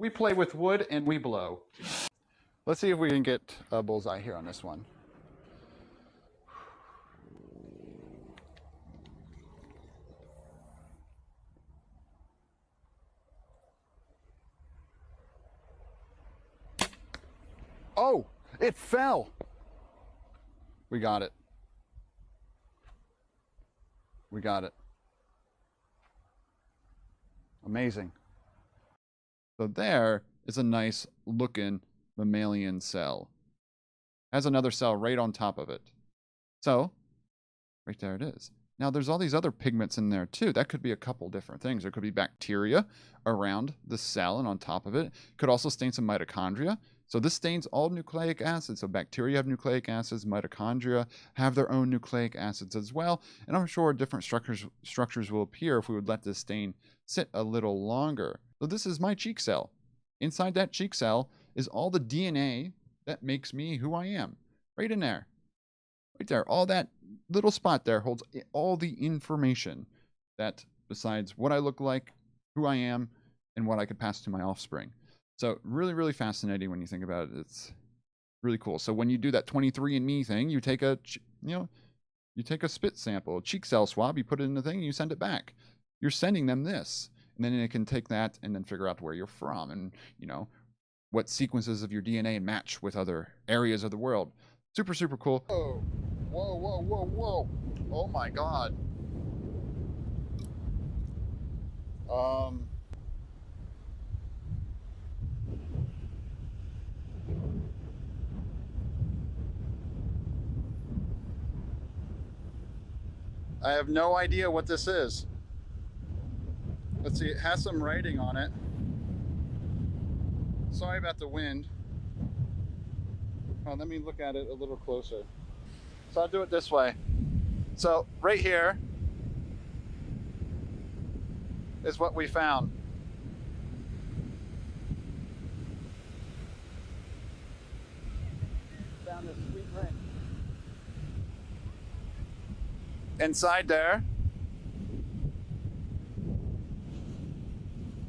We play with wood and we blow. Let's see if we can get a bullseye here on this one. Oh, it fell. We got it. We got it. Amazing. So there is a nice looking mammalian cell. Has another cell right on top of it. So, right there it is. Now there's all these other pigments in there too. That could be a couple different things. There could be bacteria around the cell and on top of it. Could also stain some mitochondria. So this stains all nucleic acids. So bacteria have nucleic acids, mitochondria have their own nucleic acids as well. And I'm sure different structures will appear if we would let this stain sit a little longer. So this is my cheek cell. Inside that cheek cell is all the DNA that makes me who I am. Right in there. Right there. All that little spot there holds all the information that besides what I look like, who I am, and what I could pass to my offspring. So really, really fascinating when you think about it. It's really cool. So when you do that 23andMe thing, you take a, you take a spit sample, a cheek cell swab, you put it in the thing, and you send it back. You're sending them this, and then it can take that and then figure out where you're from and, what sequences of your DNA match with other areas of the world. Super, super cool. Oh, whoa, whoa, whoa, whoa. Oh my God. I have no idea what this is. Let's see, it has some writing on it. Sorry about the wind. Oh, let me look at it a little closer. So I'll do it this way. So right here is what we found. Found this sweet ring. Inside there,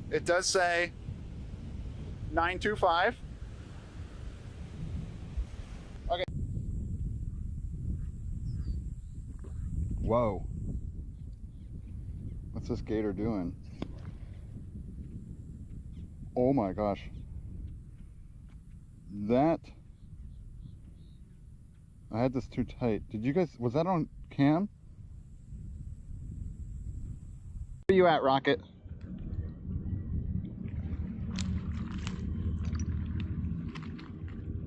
it does say 925. Okay. Whoa. What's this gator doing? Oh my gosh. That, I had this too tight. Did you guys, was that on cam? Where are you at, Rocket?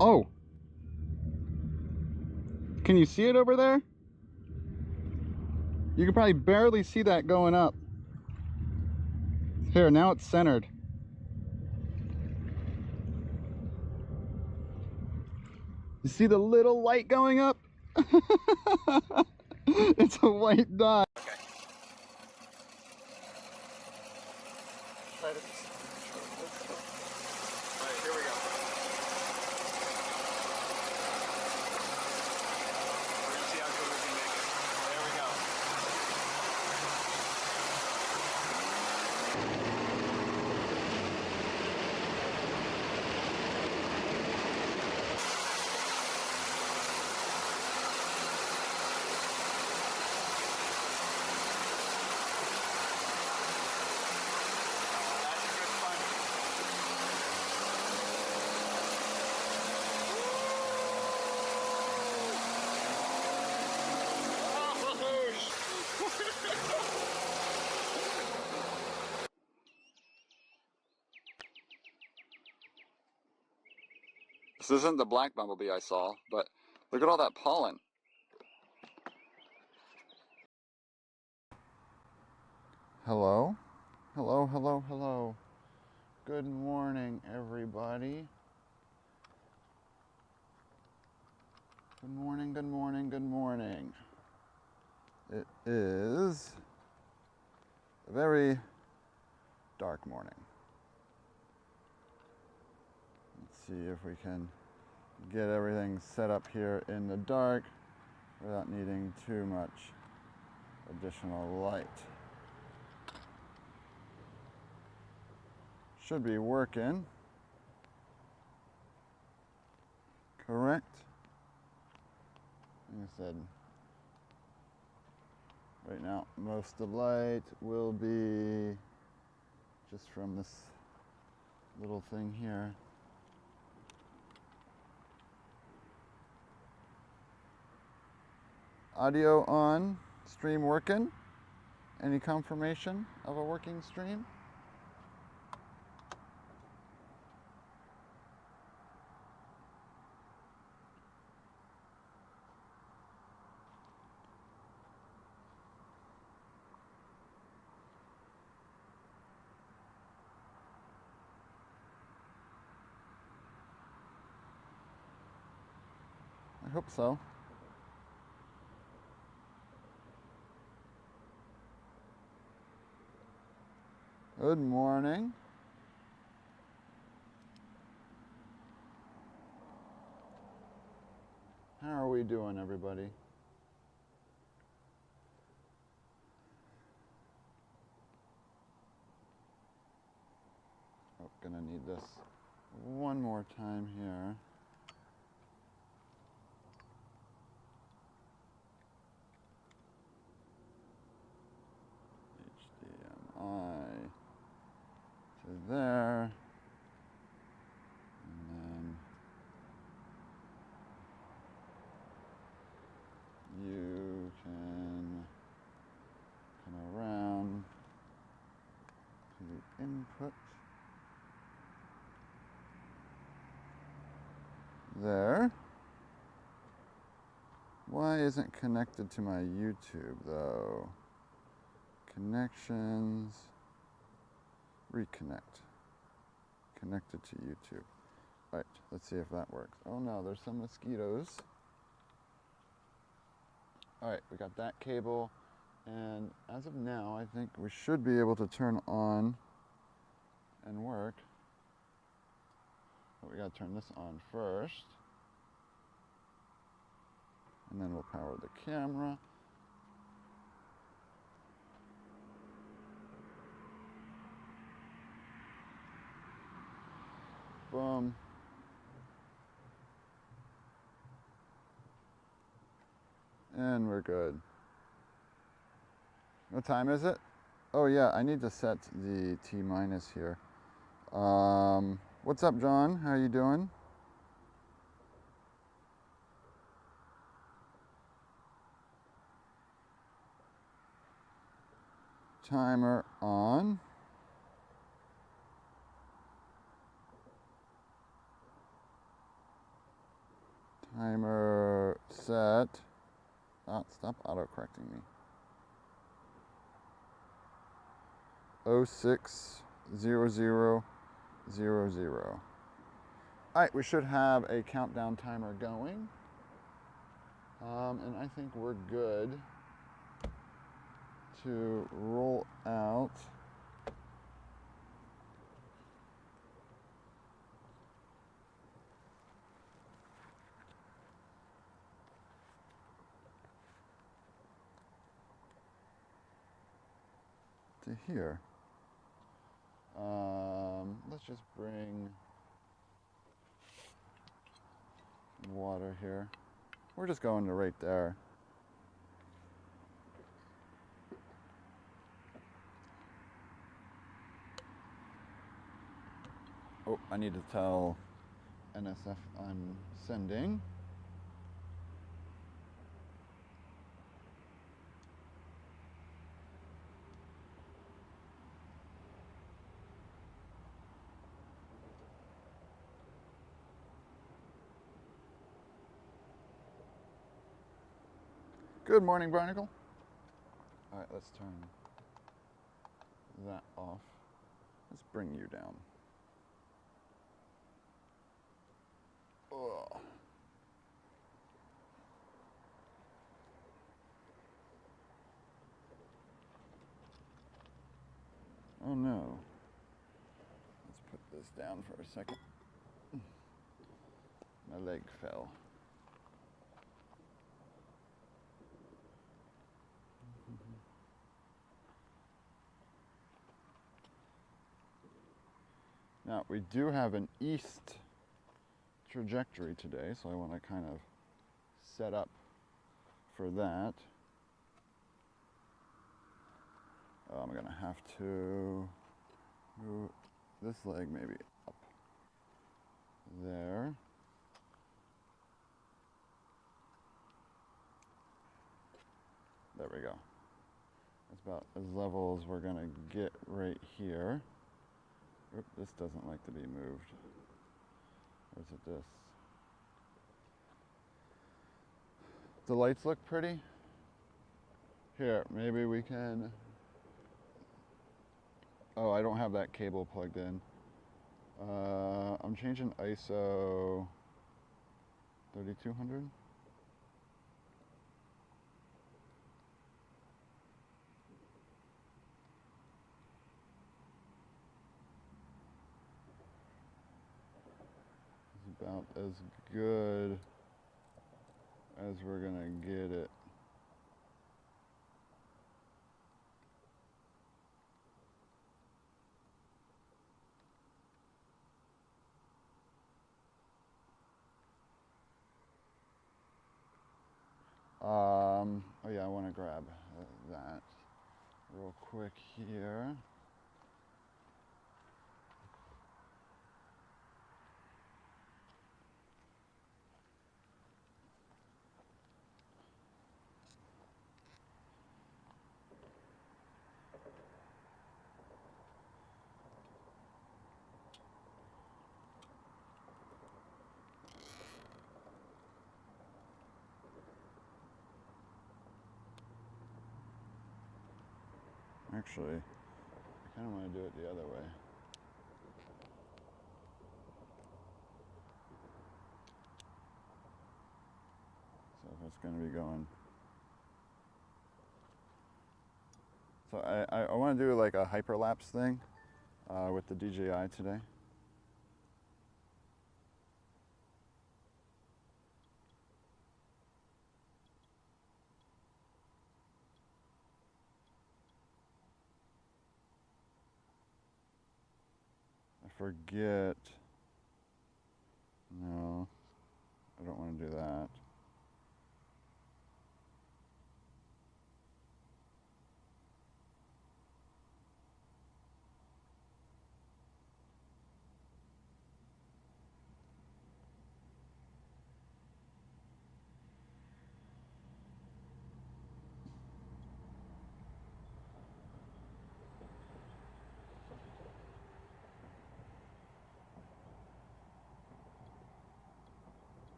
Oh. Can you see it over there? You can probably barely see that going up. Here, now it's centered. You see the little light going up? It's a white dot. Okay. Alright, here we go. We're gonna see how good we can make it. There we go. This isn't the black bumblebee I saw, but look at all that pollen. Hello? Hello, hello, hello. Good morning, everybody. Good morning, good morning, good morning. It is a very dark morning. Let's see if we can get everything set up here in the dark without needing too much additional light. should be working. Correct. Like I said, right now most of the light will be just from this little thing here. Audio on, stream working. Any confirmation of a working stream? I hope so. Good morning. How are we doing, everybody? Oh, gonna need this one more time here. HDMI to there. And then you can come around to the input. There. Why isn't it connected to my YouTube though? Connections, reconnect. Connected to YouTube. All right, let's see if that works. Oh no, there's some mosquitoes. All right, we got that cable. And as of now, I think we should be able to turn on and work. But we gotta turn this on first. And then we'll power the camera. Boom. And we're good. What time is it? Oh yeah, I need to set the T- here. What's up, John? How you doing? Timer on. Timer set. Oh, stop auto-correcting me. 060000. Alright, we should have a countdown timer going. And I think we're good to roll out. To here. Let's just bring water here. We're just going to right there. Oh, I need to tell NSF I'm sending. Good morning, Barnacle. All right, let's turn that off. Let's bring you down. Ugh. Oh no. Let's put this down for a second. My leg fell. Now, we do have an east trajectory today, so I want to kind of set up for that. I'm going to have to move this leg maybe up there. There we go. That's about as level as we're going to get right here. Oop, this doesn't like to be moved. Or is it this? The lights look pretty. Here, maybe we can... Oh, I don't have that cable plugged in. I'm changing ISO 3200. It's about as good as we're gonna get it. Oh yeah, I want to grab that real quick here. Actually, I kind of want to do it the other way. So if it's going to be going... So I want to do like a hyperlapse thing with the DJI today. Forget. No, I don't want to do that.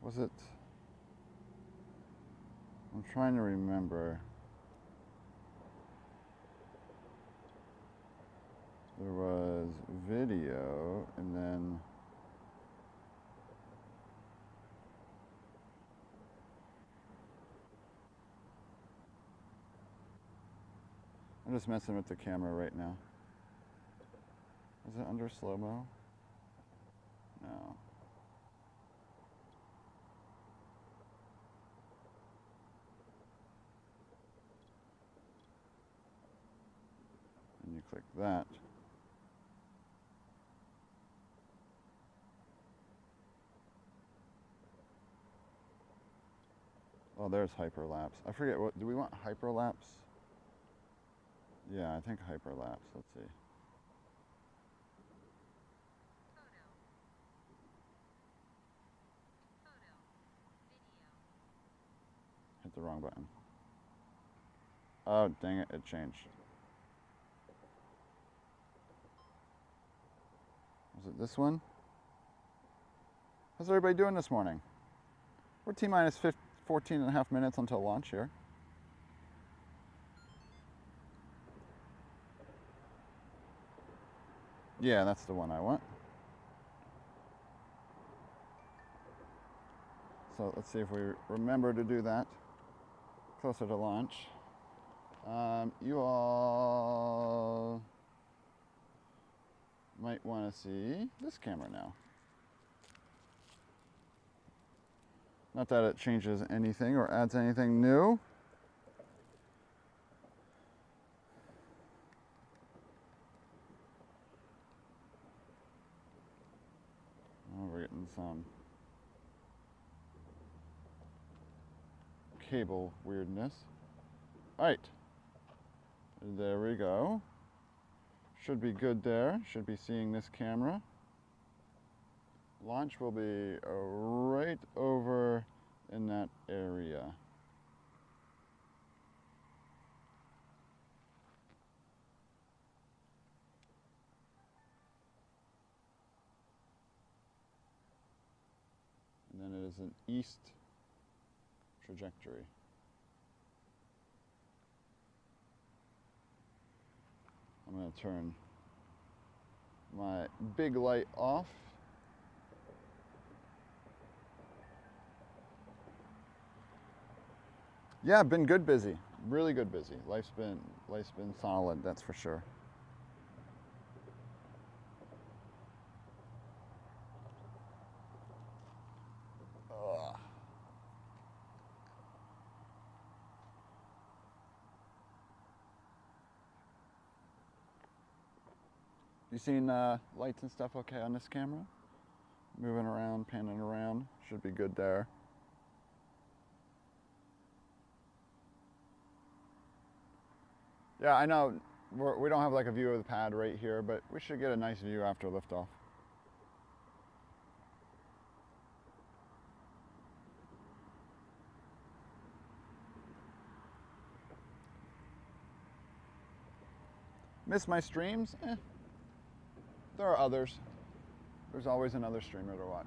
Was it? I'm trying to remember. There was video and then I'm just messing with the camera right now. Is it under slow-mo? No. And you click that. Oh, there's hyperlapse. I forget, what do we want, hyperlapse? Yeah, I think hyperlapse. Let's see. Hit the wrong button. Oh, dang it, it changed. Was it this one? How's everybody doing this morning? We're T-minus 14 and a half minutes until launch here. Yeah, that's the one I want. So let's see if we remember to do that closer to launch. You all might want to see this camera now. Not that it changes anything or adds anything new. some cable weirdness. All right, there we go. Should be good there. Should be seeing this camera. Launch will be right over in that area. And then it is an east trajectory. I'm going to turn my big light off. Yeah, been good busy. Really good busy. Life's been solid, that's for sure. You seen lights and stuff okay on this camera? Moving around, panning around, should be good there. Yeah, I know we don't have like a view of the pad right here, but we should get a nice view after liftoff. Miss my streams? There are others. There's always another streamer to watch.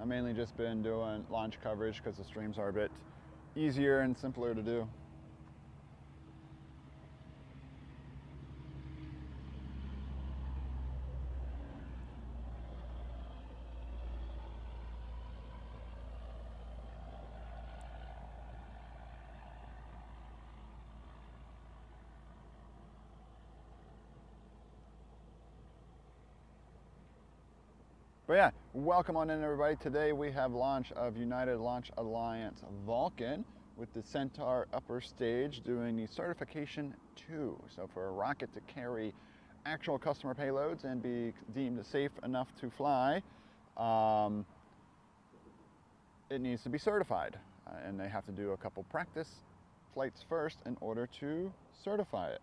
I've mainly just been doing launch coverage because the streams are a bit easier and simpler to do. But yeah, welcome on in everybody. Today we have launch of United Launch Alliance Vulcan with the Centaur upper stage doing the certification 2. So for a rocket to carry actual customer payloads and be deemed safe enough to fly, it needs to be certified. And they have to do a couple practice flights first in order to certify it.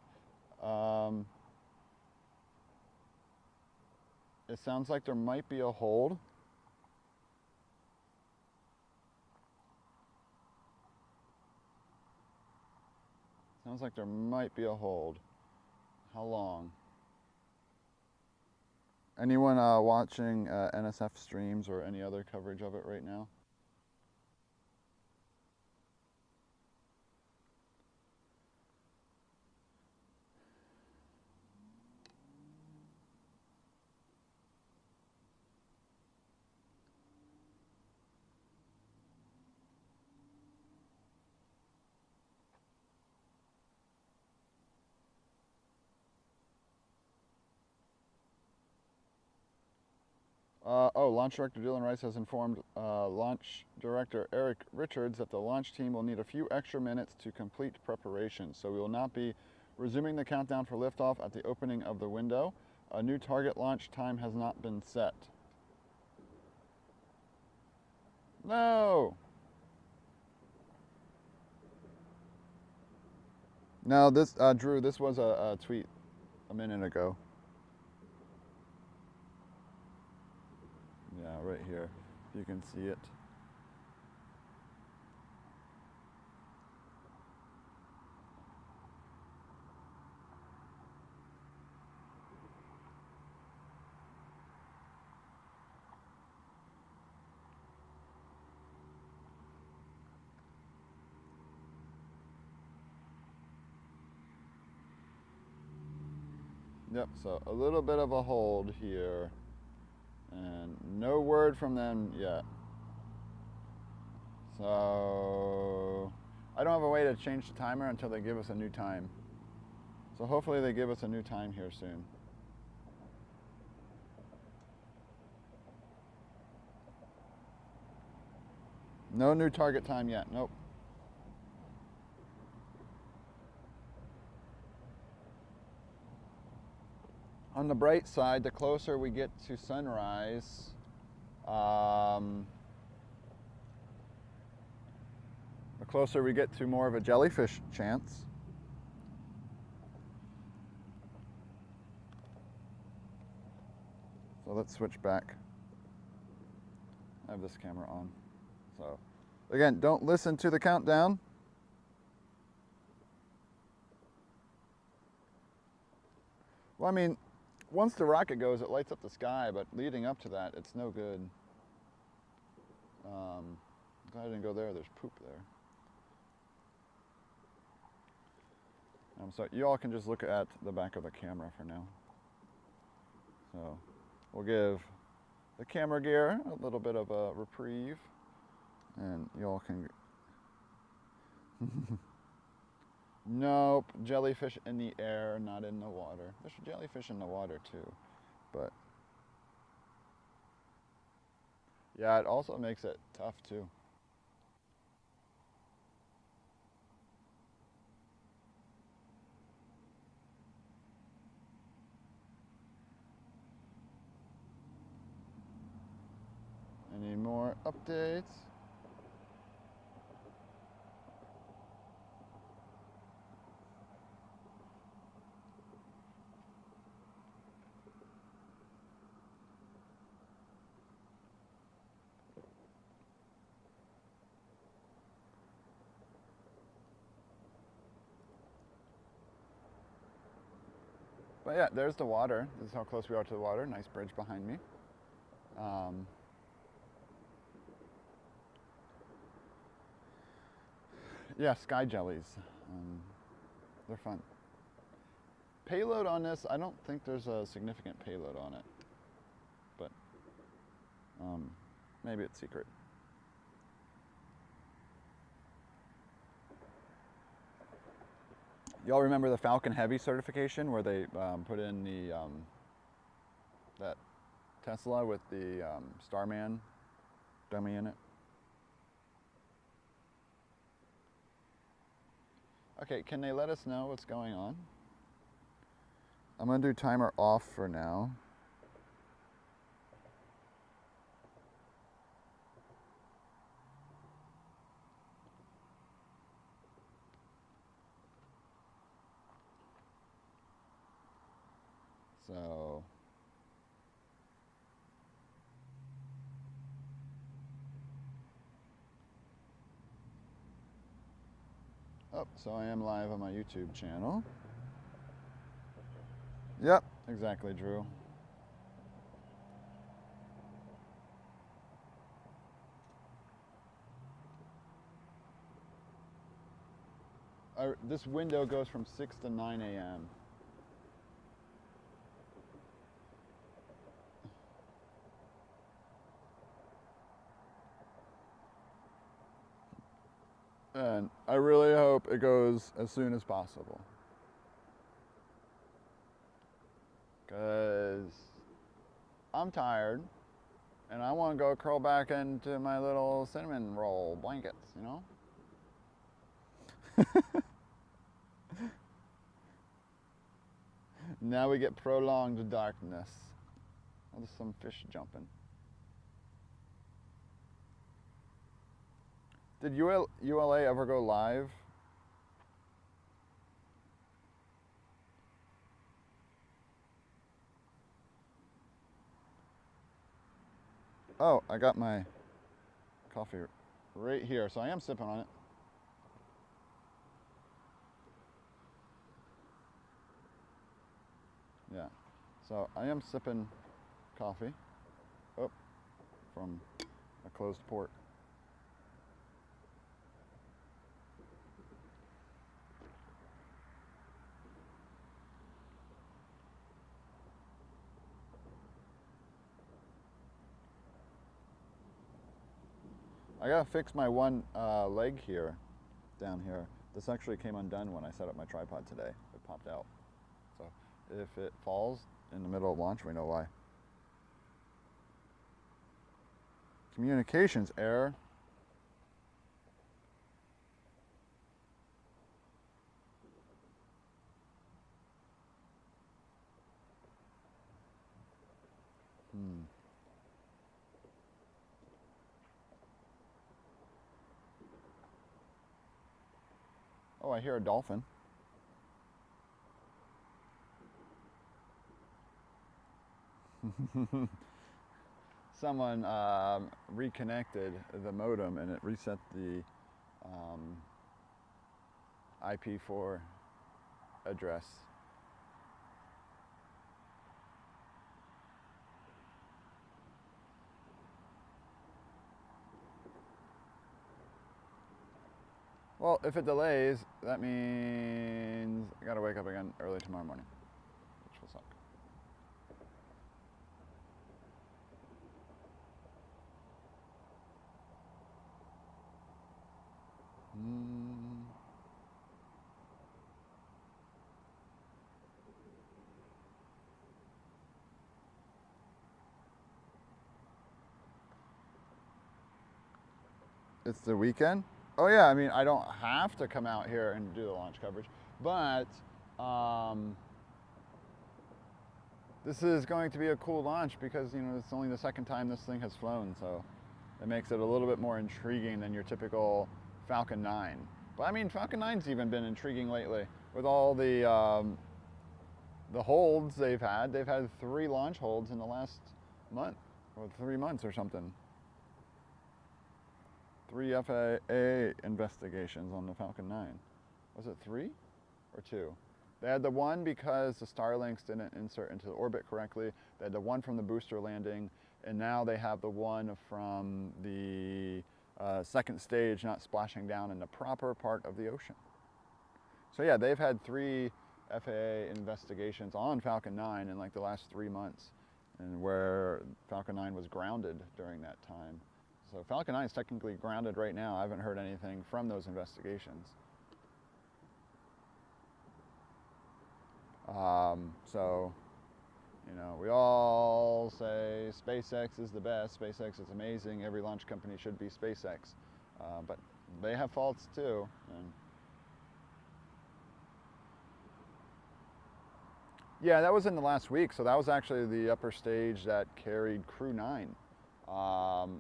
It sounds like there might be a hold. Sounds like there might be a hold. How long? Anyone watching NSF streams or any other coverage of it right now? Launch Director Dylan Rice has informed Launch Director Eric Richards that the launch team will need a few extra minutes to complete preparations, so we will not be resuming the countdown for liftoff at the opening of the window. A new target launch time has not been set. No! No, this, Drew, this was a tweet a minute ago. Yeah, right here. You can see it. Yep, so a little bit of a hold here. And no word from them yet. So I don't have a way to change the timer until they give us a new time. So hopefully they give us a new time here soon. No new target time yet, nope. on the bright side, the closer we get to sunrise, the closer we get to more of a jellyfish chance. So let's switch back. I have this camera on. So again, don't listen to the countdown. Well, I mean, once the rocket goes, it lights up the sky, but leading up to that, it's no good. Glad I didn't go there. There's poop there. So you all can just look at the back of the camera for now. So we'll give the camera gear a little bit of a reprieve, and you all can. Nope, jellyfish in the air, not in the water. There's jellyfish in the water too, but yeah, it also makes it tough too. Any more updates? But yeah, there's the water. This is how close we are to the water. Nice bridge behind me. Yeah, sky jellies. They're fun. Payload on this, I don't think there's a significant payload on it. But maybe it's secret. Y'all remember the Falcon Heavy certification where they put in the that Tesla with the Starman dummy in it? Okay, can they let us know what's going on? I'm gonna do timer off for now. So so I am live on my YouTube channel. Yep, exactly, Drew. This window goes from 6 to 9 a.m. And I really hope it goes as soon as possible. Because I'm tired and I want to go curl back into my little cinnamon roll blankets, you know? Now we get prolonged darkness. Oh, there's some fish jumping. Did ULA ever go live? Oh, I got my coffee right here, so I am sipping on it. Yeah, so I am sipping coffee. Oh, from a closed port. I gotta fix my one leg here, down here. This actually came undone when I set up my tripod today. It popped out. So if it falls in the middle of launch, we know why. Communications error. Oh, I hear a dolphin. Someone reconnected the modem and it reset the IP4 address. Well, if it delays, that means I gotta wake up again early tomorrow morning, which will suck. It's the weekend? Oh yeah, I mean, I don't have to come out here and do the launch coverage, but this is going to be a cool launch because, you know, it's only the second time this thing has flown, so it makes it a little bit more intriguing than your typical Falcon 9. But I mean, Falcon 9's even been intriguing lately with all the holds they've had. They've had 3 launch holds in the last month, or 3 months or something. 3 FAA investigations on the Falcon 9. Was it 3 or 2? They had the one because the Starlinks didn't insert into the orbit correctly. They had the one from the booster landing, and now they have the one from the second stage not splashing down in the proper part of the ocean. So yeah, they've had 3 FAA investigations on Falcon 9 in like the last 3 months, and where Falcon 9 was grounded during that time. So Falcon 9 is technically grounded right now. I haven't heard anything from those investigations. So, you know, we all say SpaceX is the best, SpaceX is amazing, every launch company should be SpaceX, but they have faults too. And yeah, that was in the last week, so that was actually the upper stage that carried Crew 9.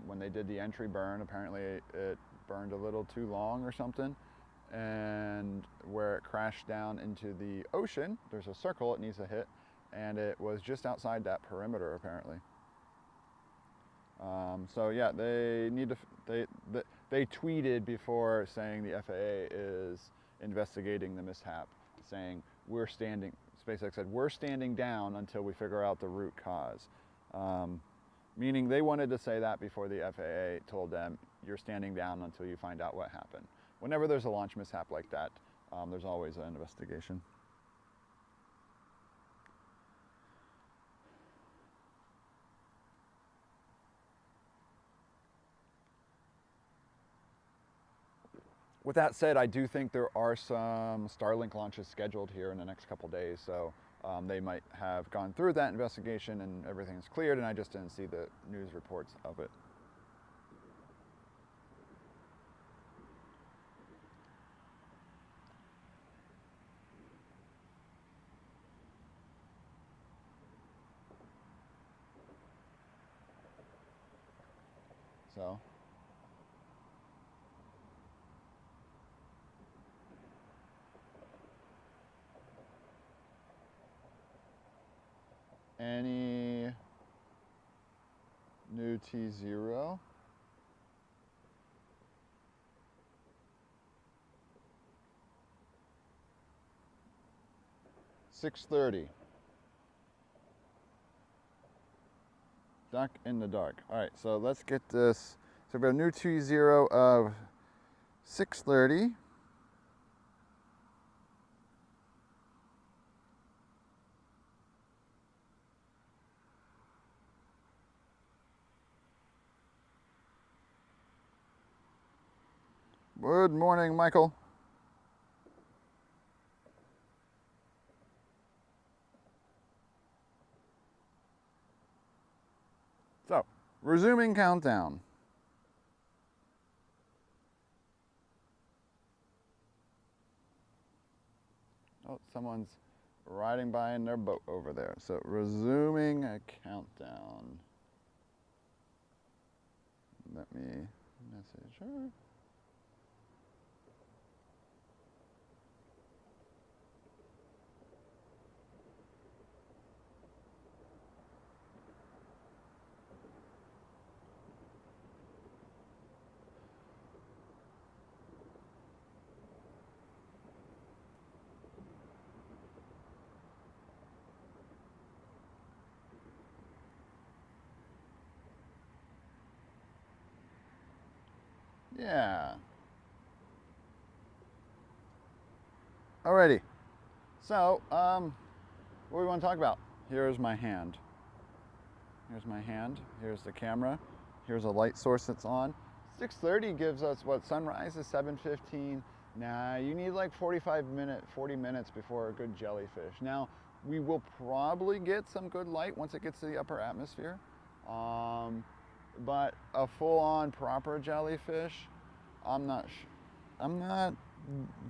When they did the entry burn, apparently it burned a little too long or something, and where it crashed down into the ocean, there's a circle it needs to hit, and it was just outside that perimeter apparently. So yeah, they need to, they tweeted before saying the FAA is investigating the mishap, saying SpaceX said, we're standing down until we figure out the root cause. Meaning they wanted to say that before the FAA told them, you're standing down until you find out what happened. Whenever there's a launch mishap like that, there's always an investigation. With that said, I do think there are some Starlink launches scheduled here in the next couple days, so they might have gone through that investigation and everything's cleared, and I just didn't see the news reports of it. So any new T0? $6:30. Duck in the dark. All right, so let's get this. So we have a new T0 of 6:30. Good morning, Michael. So, resuming countdown. Oh, someone's riding by in their boat over there. So, resuming a countdown. Let me message her. Yeah. Alrighty. So, what do we want to talk about? Here's my hand. Here's my hand. Here's the camera. Here's a light source that's on. 6:30 gives us what? Sunrise is 7:15. Nah, you need like 40 minutes before a good jellyfish. Now, we will probably get some good light once it gets to the upper atmosphere. But a full-on proper jellyfish, I'm not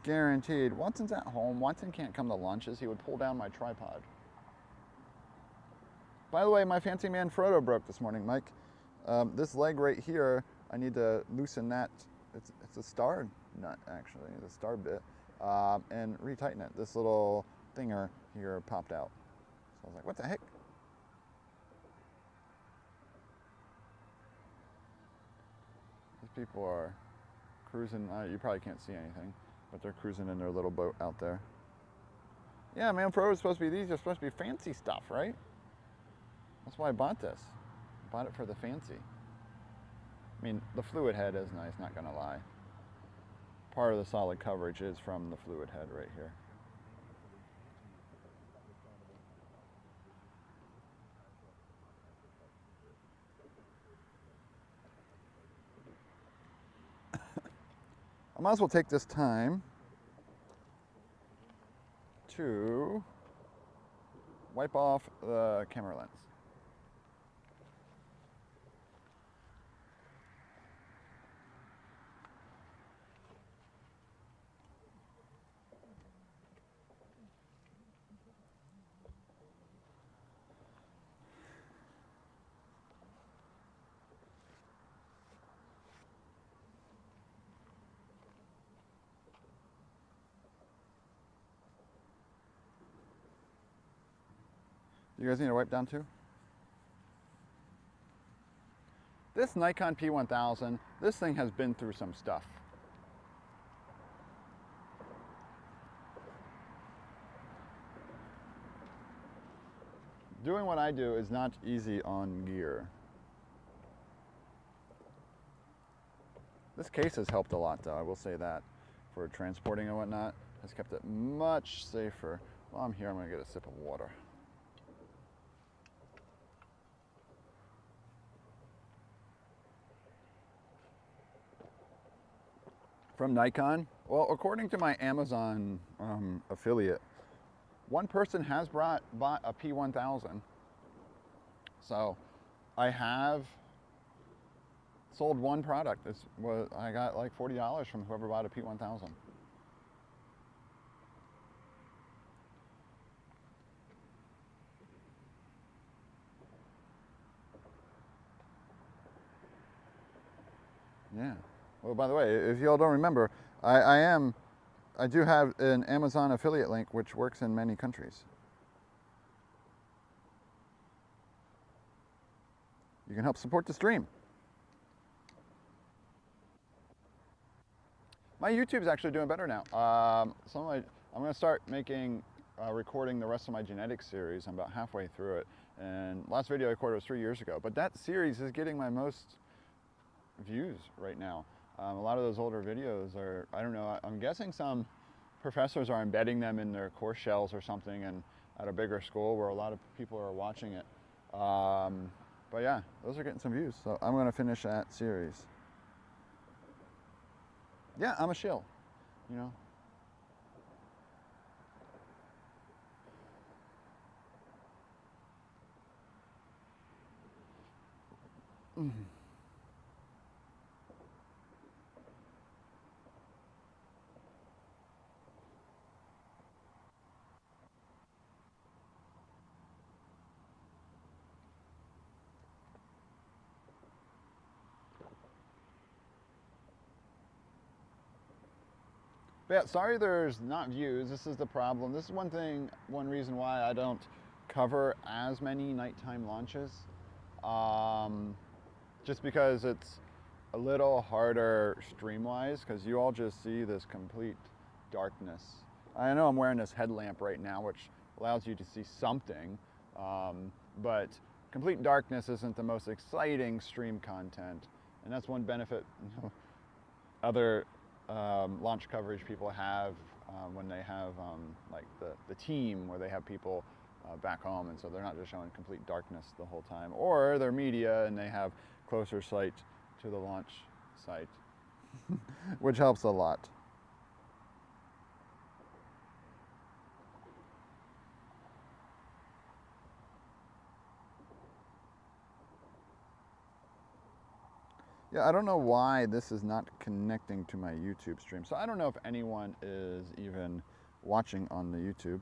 guaranteed. Watson's at home. Watson can't come to lunches. He would pull down my tripod. By the way, my fancy man Frodo broke this morning, Mike. This leg right here, I need to loosen that. It's a star nut, actually, the star bit, and retighten it. This little thinger here popped out. So I was like, what the heck? These people are cruising. You probably can't see anything, but they're cruising in their little boat out there. Yeah, man, Frodo's supposed to be, these are supposed to be fancy stuff, right? That's why I bought this. I bought it for the fancy. I mean, the fluid head is nice, not gonna lie. Part of the solid coverage is from the fluid head right here. I might as well take this time to wipe off the camera lens. You guys need to wipe down too? This Nikon P1000, this thing has been through some stuff. Doing what I do is not easy on gear. This case has helped a lot though, I will say that. For transporting and whatnot, has kept it much safer. While I'm here, I'm gonna get a sip of water. From Nikon? Well, according to my Amazon affiliate, one person has bought a P1000. So I have sold one product. I got like $40 from whoever bought a P1000. Yeah. Well, by the way, if y'all don't remember, I do have an Amazon affiliate link which works in many countries. You can help support the stream. My YouTube's actually doing better now. I'm going to start recording the rest of my genetics series. I'm about halfway through it. And last video I recorded was 3 years ago. But that series is getting my most views right now. A lot of those older videos are, I don't know, I'm guessing some professors are embedding them in their course shells or something and at a bigger school where a lot of people are watching it. But yeah, those are getting some views. So I'm going to finish that series. Yeah, I'm a shill, you know. But yeah, sorry there's not views. This is the problem. This is one reason why I don't cover as many nighttime launches. Just because it's a little harder stream-wise, because you all just see this complete darkness. I know I'm wearing this headlamp right now, which allows you to see something, but complete darkness isn't the most exciting stream content. And that's one benefit. other launch coverage people have when they have like the team where they have people back home, and so they're not just showing complete darkness the whole time, or they're media and they have closer sight to the launch site, which helps a lot. Yeah, I don't know why this is not connecting to my YouTube stream. So I don't know if anyone is even watching on the YouTube.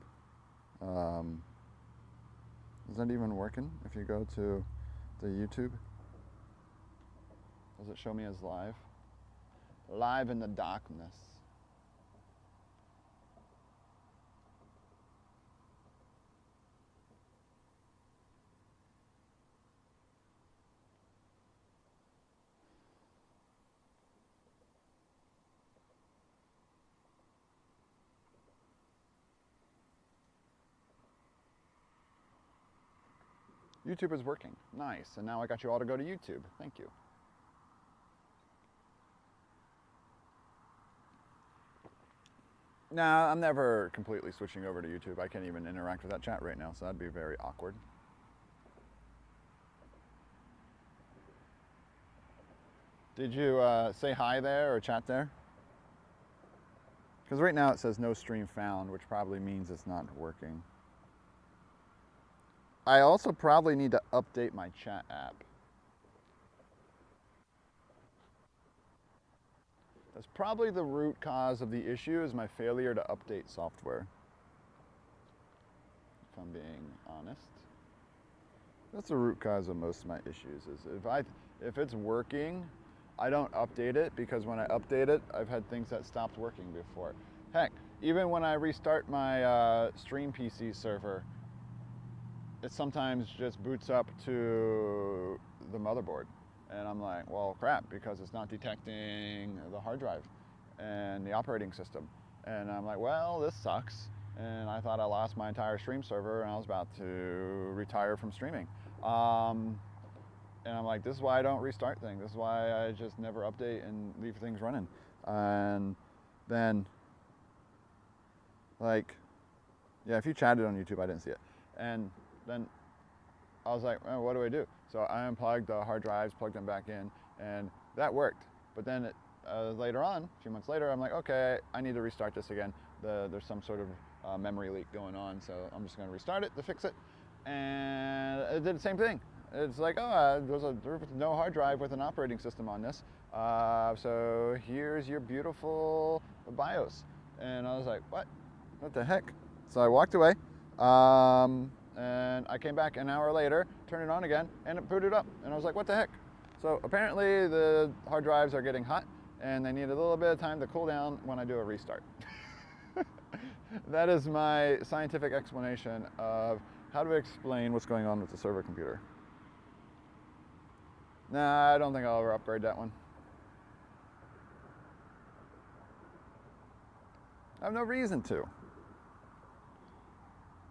Is that even working? If you go to the YouTube, does it show me as live? Live in the darkness. YouTube is working. Nice. And now I got you all to go to YouTube. Thank you. Nah, I'm never completely switching over to YouTube. I can't even interact with that chat right now, so that'd be very awkward. Did you say hi there or chat there? Because right now it says no stream found, which probably means it's not working. I also probably need to update my chat app. That's probably the root cause of the issue, is my failure to update software. If I'm being honest. That's the root cause of most of my issues, is if it's working, I don't update it, because when I update it, I've had things that stopped working before. Heck, even when I restart my Stream PC server, it sometimes just boots up to the motherboard. And I'm like, well, crap, because it's not detecting the hard drive and the operating system. And I'm like, well, this sucks. And I thought I lost my entire stream server, and I was about to retire from streaming. And I'm like, this is why I don't restart things. This is why I just never update and leave things running. And then, like, yeah, if you chatted on YouTube, I didn't see it. And then I was like, well, what do I do? So I unplugged the hard drives, plugged them back in, and that worked. But then later on, a few months later, I'm like, okay, I need to restart this again. There's some sort of memory leak going on, so I'm just going to restart it to fix it. And it did the same thing. It's like, oh, there was no hard drive with an operating system on this. So here's your beautiful BIOS. And I was like, what? What the heck? So I walked away. And I came back an hour later, turned it on again, and it booted up. And I was like, what the heck? So apparently the hard drives are getting hot, and they need a little bit of time to cool down when I do a restart. That is my scientific explanation of how to explain what's going on with the server computer. Nah, I don't think I'll ever upgrade that one. I have no reason to.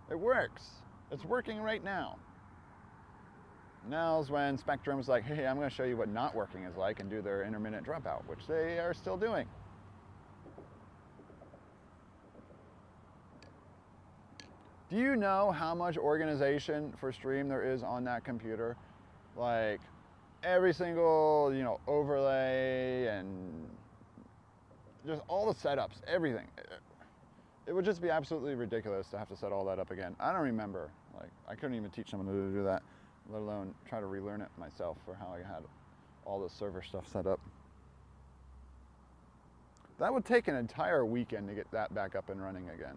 It works. It's working right now. Now's when Spectrum's like, hey, I'm going to show you what not working is like, and do their intermittent dropout, which they are still doing. Do you know how much organization for stream there is on that computer? Like, every single, overlay and just all the setups, everything. It would just be absolutely ridiculous to have to set all that up again. I don't remember. Like, I couldn't even teach someone to do that, let alone try to relearn it myself for how I had all the server stuff set up. That would take an entire weekend to get that back up and running again.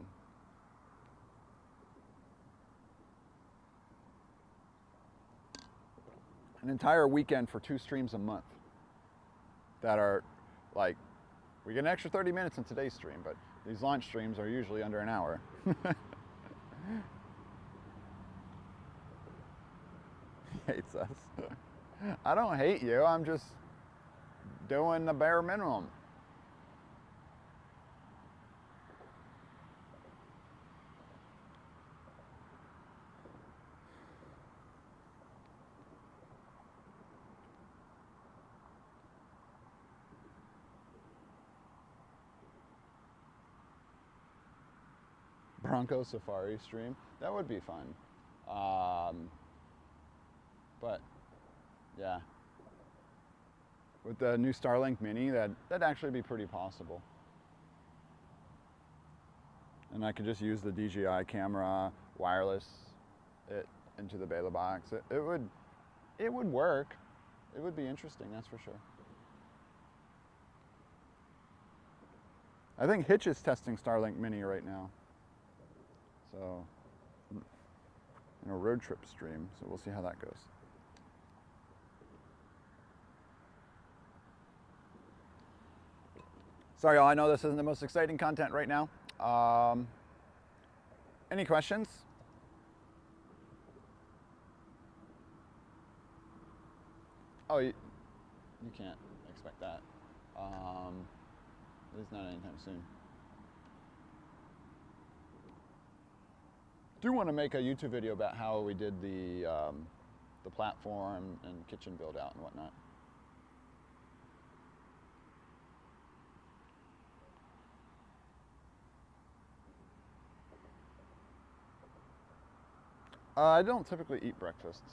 An entire weekend for 2 streams a month that are like, we get an extra 30 minutes in today's stream, but these launch streams are usually under an hour. He hates us. I don't hate you, I'm just doing the bare minimum. Bronco Safari stream. That would be fun. But yeah, with the new Starlink Mini, that'd actually be pretty possible. And I could just use the DJI camera, wireless it into the Beta box. It would work. It would be interesting, that's for sure. I think Hitch is testing Starlink Mini right now. So, in a road trip stream, so we'll see how that goes. Sorry, y'all, I know this isn't the most exciting content right now. Any questions? Oh, you can't expect that. At least not anytime soon. Do want to make a YouTube video about how we did the platform and kitchen build out and whatnot. I don't typically eat breakfast,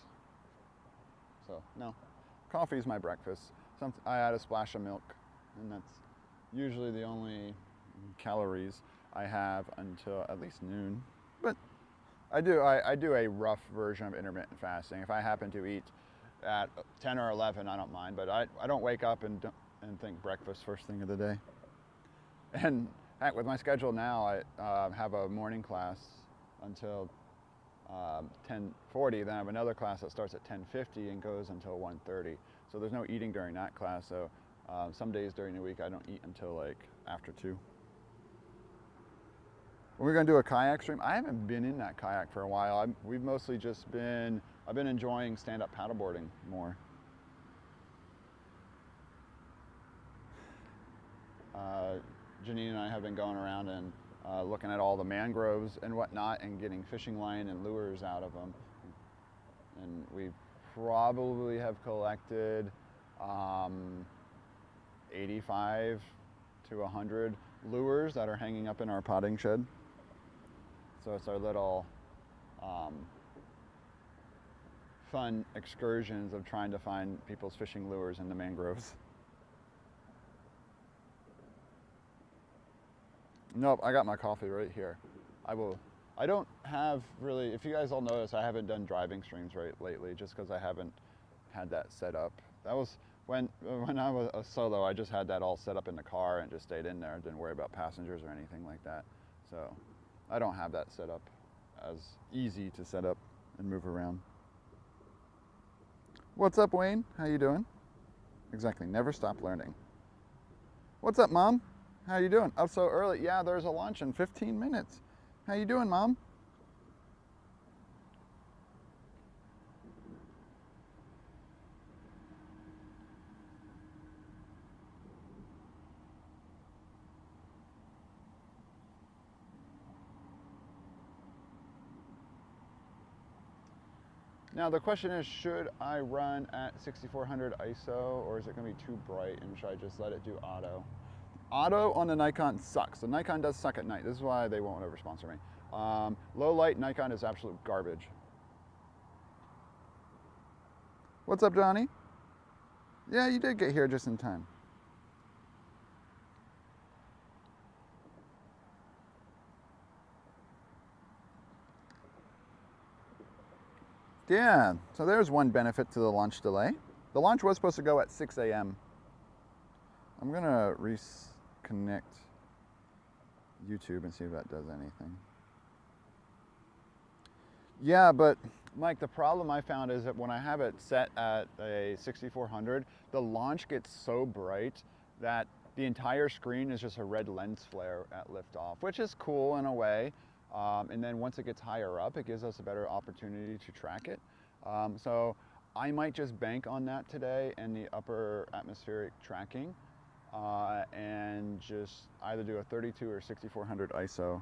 so no. Coffee is my breakfast. I add a splash of milk, and that's usually the only calories I have until at least noon. But I do a rough version of intermittent fasting. If I happen to eat at 10 or 11, I don't mind, but I don't wake up and think breakfast first thing of the day. And heck, with my schedule now, I have a morning class until 10:40, then I have another class that starts at 10:50 and goes until 1:30. So there's no eating during that class. So some days during the week I don't eat until like after 2. We're gonna do a kayak stream. I haven't been in that kayak for a while. We've mostly just I've been enjoying stand-up paddleboarding more. Janine and I have been going around and looking at all the mangroves and whatnot and getting fishing line and lures out of them. And we probably have collected 85 to 100 lures that are hanging up in our potting shed. So it's our little fun excursions of trying to find people's fishing lures in the mangroves. Nope, I got my coffee right here. I don't have really, if you guys all notice, I haven't done driving streams lately just because I haven't had that set up. That was when I was a solo, I just had that all set up in the car and just stayed in there. Didn't worry about passengers or anything like that. So I don't have that set up as easy to set up and move around. What's up, Wayne? How you doing? Exactly, never stop learning. What's up, Mom? How you doing? Up so early? Yeah, there's a lunch in 15 minutes. How you doing, Mom? Now the question is, should I run at 6400 ISO or is it going to be too bright and should I just let it do auto? Auto on the Nikon sucks. The Nikon does suck at night. This is why they won't ever sponsor me. Low light Nikon is absolute garbage. What's up, Johnny? Yeah, you did get here just in time. Yeah, so there's one benefit to the launch delay. The launch was supposed to go at 6 a.m. I'm gonna reconnect YouTube and see if that does anything. Yeah, but Mike, the problem I found is that when I have it set at a 6400, the launch gets so bright that the entire screen is just a red lens flare at liftoff, which is cool in a way. And then once it gets higher up, it gives us a better opportunity to track it. So I might just bank on that today and the upper atmospheric tracking and just either do a 32 or 6400 ISO.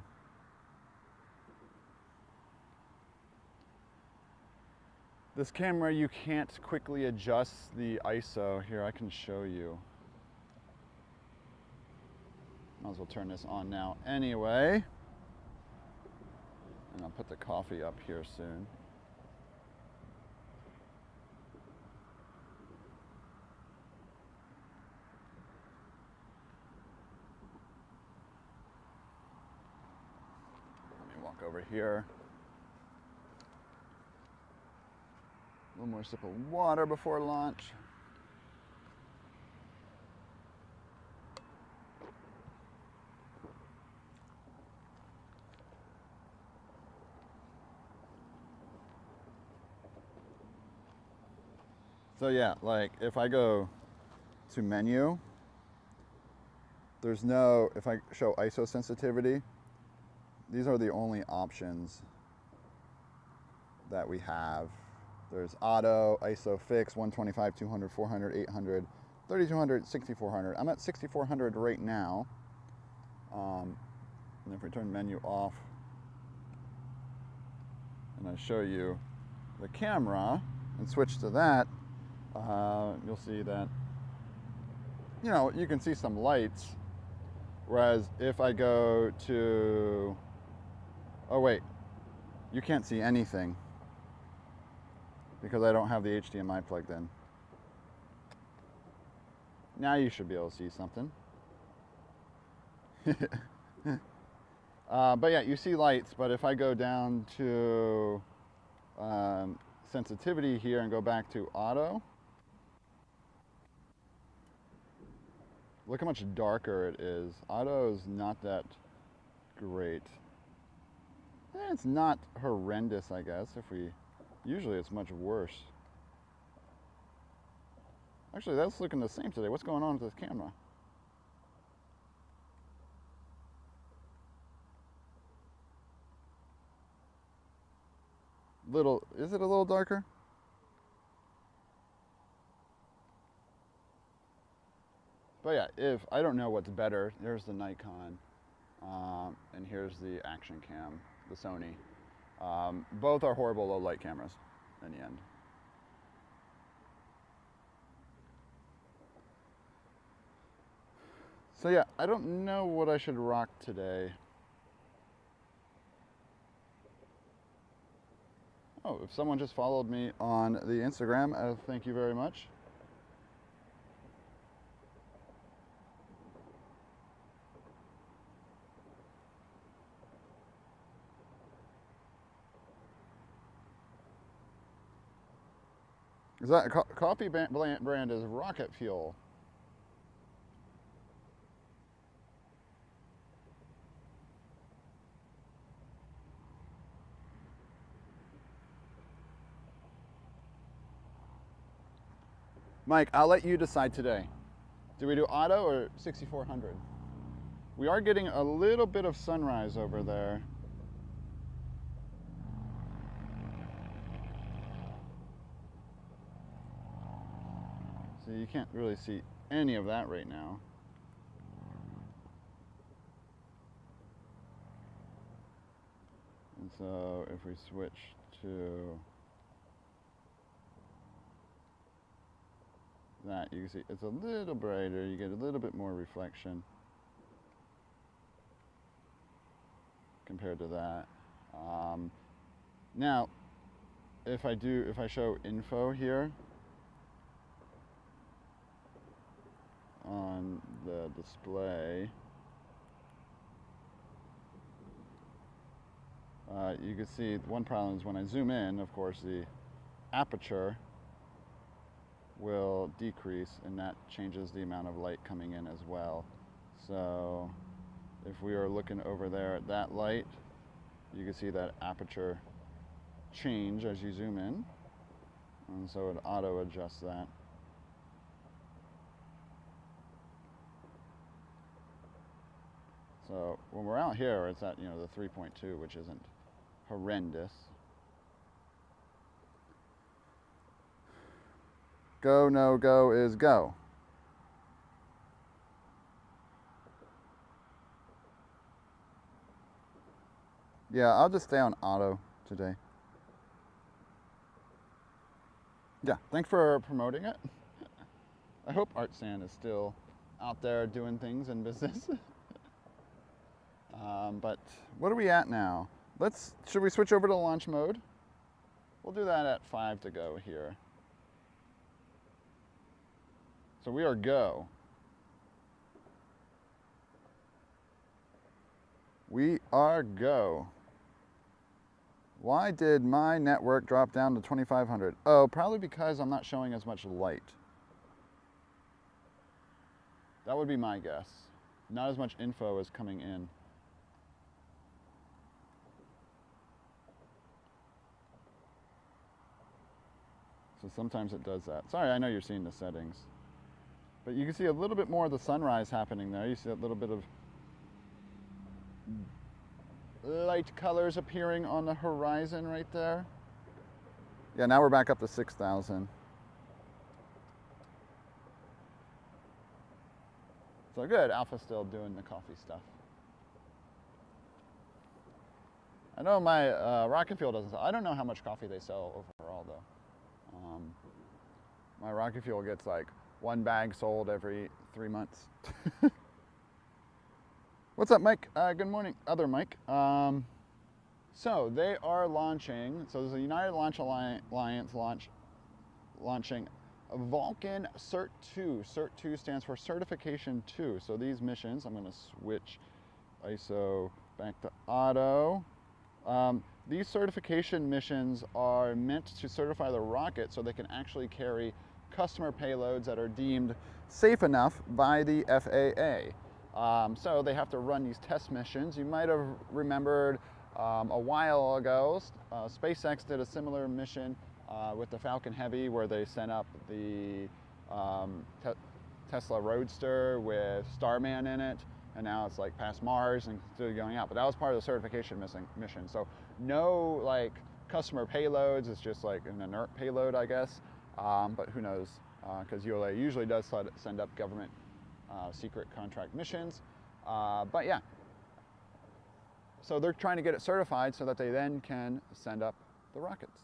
This camera, you can't quickly adjust the ISO. Here, I can show you. Might as well turn this on now anyway. I'll put the coffee up here soon. Let me walk over here. A little more sip of water before launch. So yeah, like if I go to menu, there's no, if I show ISO sensitivity, these are the only options that we have. There's auto, ISO fix, 125, 200, 400, 800, 3200, 6400. I'm at 6400 right now. And if we turn menu off and I show you the camera and switch to that, you'll see that, you know, you can see some lights. Whereas if I go to, oh wait, you can't see anything because I don't have the HDMI plugged in. Now you should be able to see something. But yeah, you see lights, but if I go down to sensitivity here and go back to auto, look how much darker it is. Auto is not that great. It's not horrendous, I guess. Usually it's much worse. Actually, that's looking the same today. What's going on with this camera? Is it a little darker? But yeah, if I don't know what's better, there's the Nikon, and here's the action cam, the Sony. Both are horrible low light cameras in the end. So yeah, I don't know what I should rock today. Oh, if someone just followed me on the Instagram, thank you very much. Is that coffee brand is Rocket Fuel? Mike, I'll let you decide today. Do we do auto or 6400? We are getting a little bit of sunrise over there. So you can't really see any of that right now. And so if we switch to that, you can see it's a little brighter. You get a little bit more reflection compared to that. Now, if I show info here on the display, you can see one problem is when I zoom in, of course, the aperture will decrease, and that changes the amount of light coming in as well. So if we are looking over there at that light, you can see that aperture change as you zoom in, and so it auto adjusts that. So when we're out here, it's at, you know, the 3.2, which isn't horrendous. Go, no go is go. Yeah, I'll just stay on auto today. Yeah, thanks for promoting it. I hope ArtSan is still out there doing things in business. But what are we at now? Should we switch over to launch mode? We'll do that at 5 to go here. So we are go. We are go. Why did my network drop down to 2500? Oh, probably because I'm not showing as much light. That would be my guess. Not as much info is coming in. So sometimes it does that. Sorry, I know you're seeing the settings. But you can see a little bit more of the sunrise happening there. You see that little bit of light colors appearing on the horizon right there. Yeah, now we're back up to 6,000. So good, Alpha's still doing the coffee stuff. I know my rocket fuel doesn't sell. I don't know how much coffee they sell overall though. My rocket fuel gets like 1 bag sold every 3 months. What's up, Mike? Good morning, other Mike. So they are launching, so there's a United Launch Alliance launching a Vulcan CERT-2. CERT-2 stands for Certification 2. So these missions, I'm gonna switch ISO back to auto. These certification missions are meant to certify the rocket so they can actually carry customer payloads that are deemed safe enough by the FAA. So they have to run these test missions. You might have remembered a while ago, SpaceX did a similar mission with the Falcon Heavy where they sent up the Tesla Roadster with Starman in it, and now it's like past Mars and still going out. But that was part of the certification mission. So no like customer payloads, it's just like an inert payload, I guess. But who knows, because ULA usually does send up government secret contract missions. But yeah, so they're trying to get it certified so that they then can send up the rockets.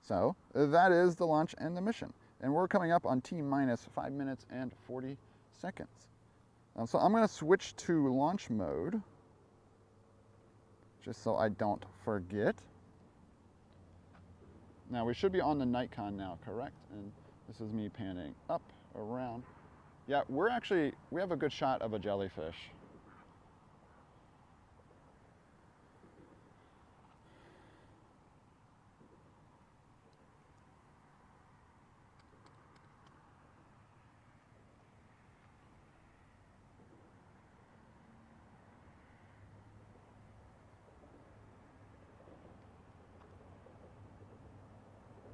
So that is the launch and the mission. And we're coming up on T-minus 5 minutes and 40 seconds. So I'm going to switch to launch mode, just so I don't forget. Now we should be on the Nikon now, correct? And this is me panning up, around. Yeah, we have a good shot of a jellyfish.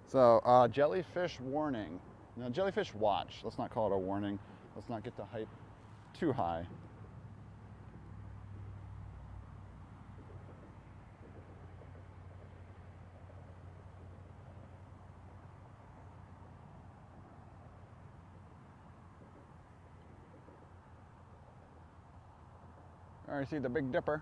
So, jellyfish warning. Now, jellyfish watch. Let's not call it a warning. Let's not get the hype too high. All right, see the Big Dipper.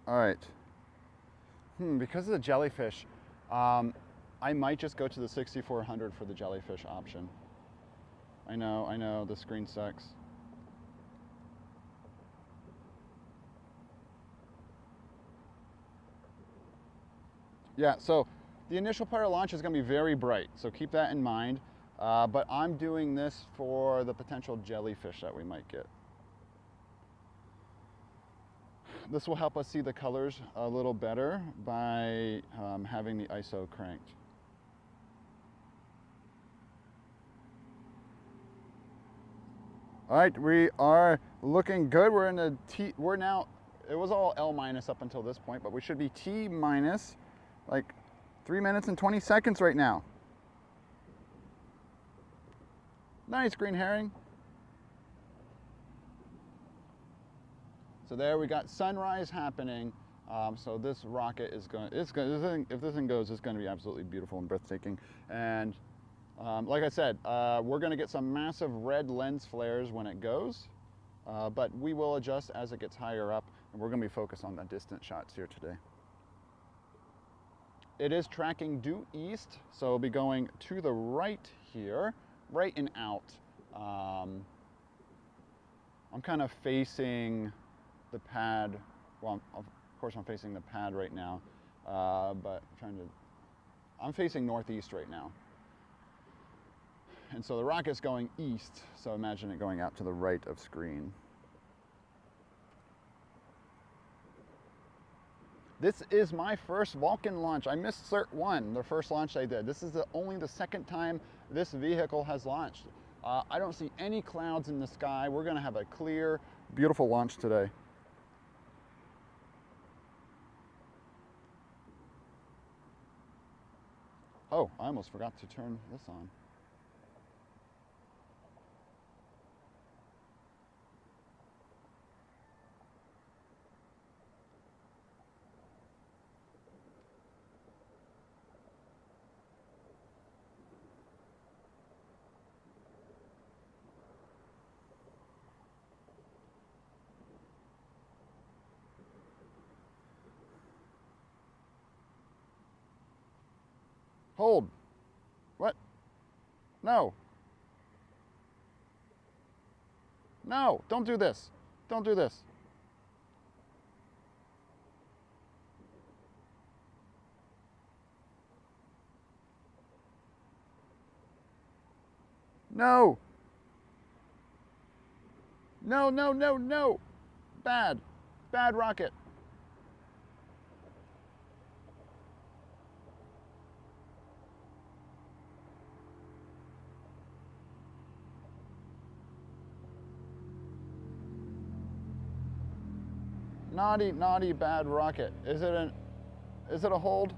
All right. Because of the jellyfish, I might just go to the 6400 for the jellyfish option. I know, the screen sucks. Yeah, so the initial part of launch is going to be very bright, so keep that in mind. But I'm doing this for the potential jellyfish that we might get. This will help us see the colors a little better by having the ISO cranked. All right, we are looking good. We're in the T, we're now, it was all L minus up until this point, but we should be T minus like 3 minutes and 20 seconds right now. Nice, green herring. So there we got sunrise happening. So this rocket is going, if this thing goes, it's going to be absolutely beautiful and breathtaking. And like I said, we're going to get some massive red lens flares when it goes, but we will adjust as it gets higher up, and we're going to be focused on the distant shots here today. It is tracking due east, so it'll be going to the right here, right and out. I'm kind of facing the pad. Well, of course I'm facing the pad right now, but I'm facing northeast right now. And so the rocket's going east, so imagine it going out to the right of screen. This is my first Vulcan launch. I missed CERT-1, the first launch I did. This is only the second time this vehicle has launched. I don't see any clouds in the sky. We're gonna have a clear, beautiful launch today. Oh, I almost forgot to turn this on. Hold. What? No. No, don't do this. Don't do this. No. No, no, no, no. Bad. Bad rocket. Naughty, naughty, bad rocket. Is it a hold?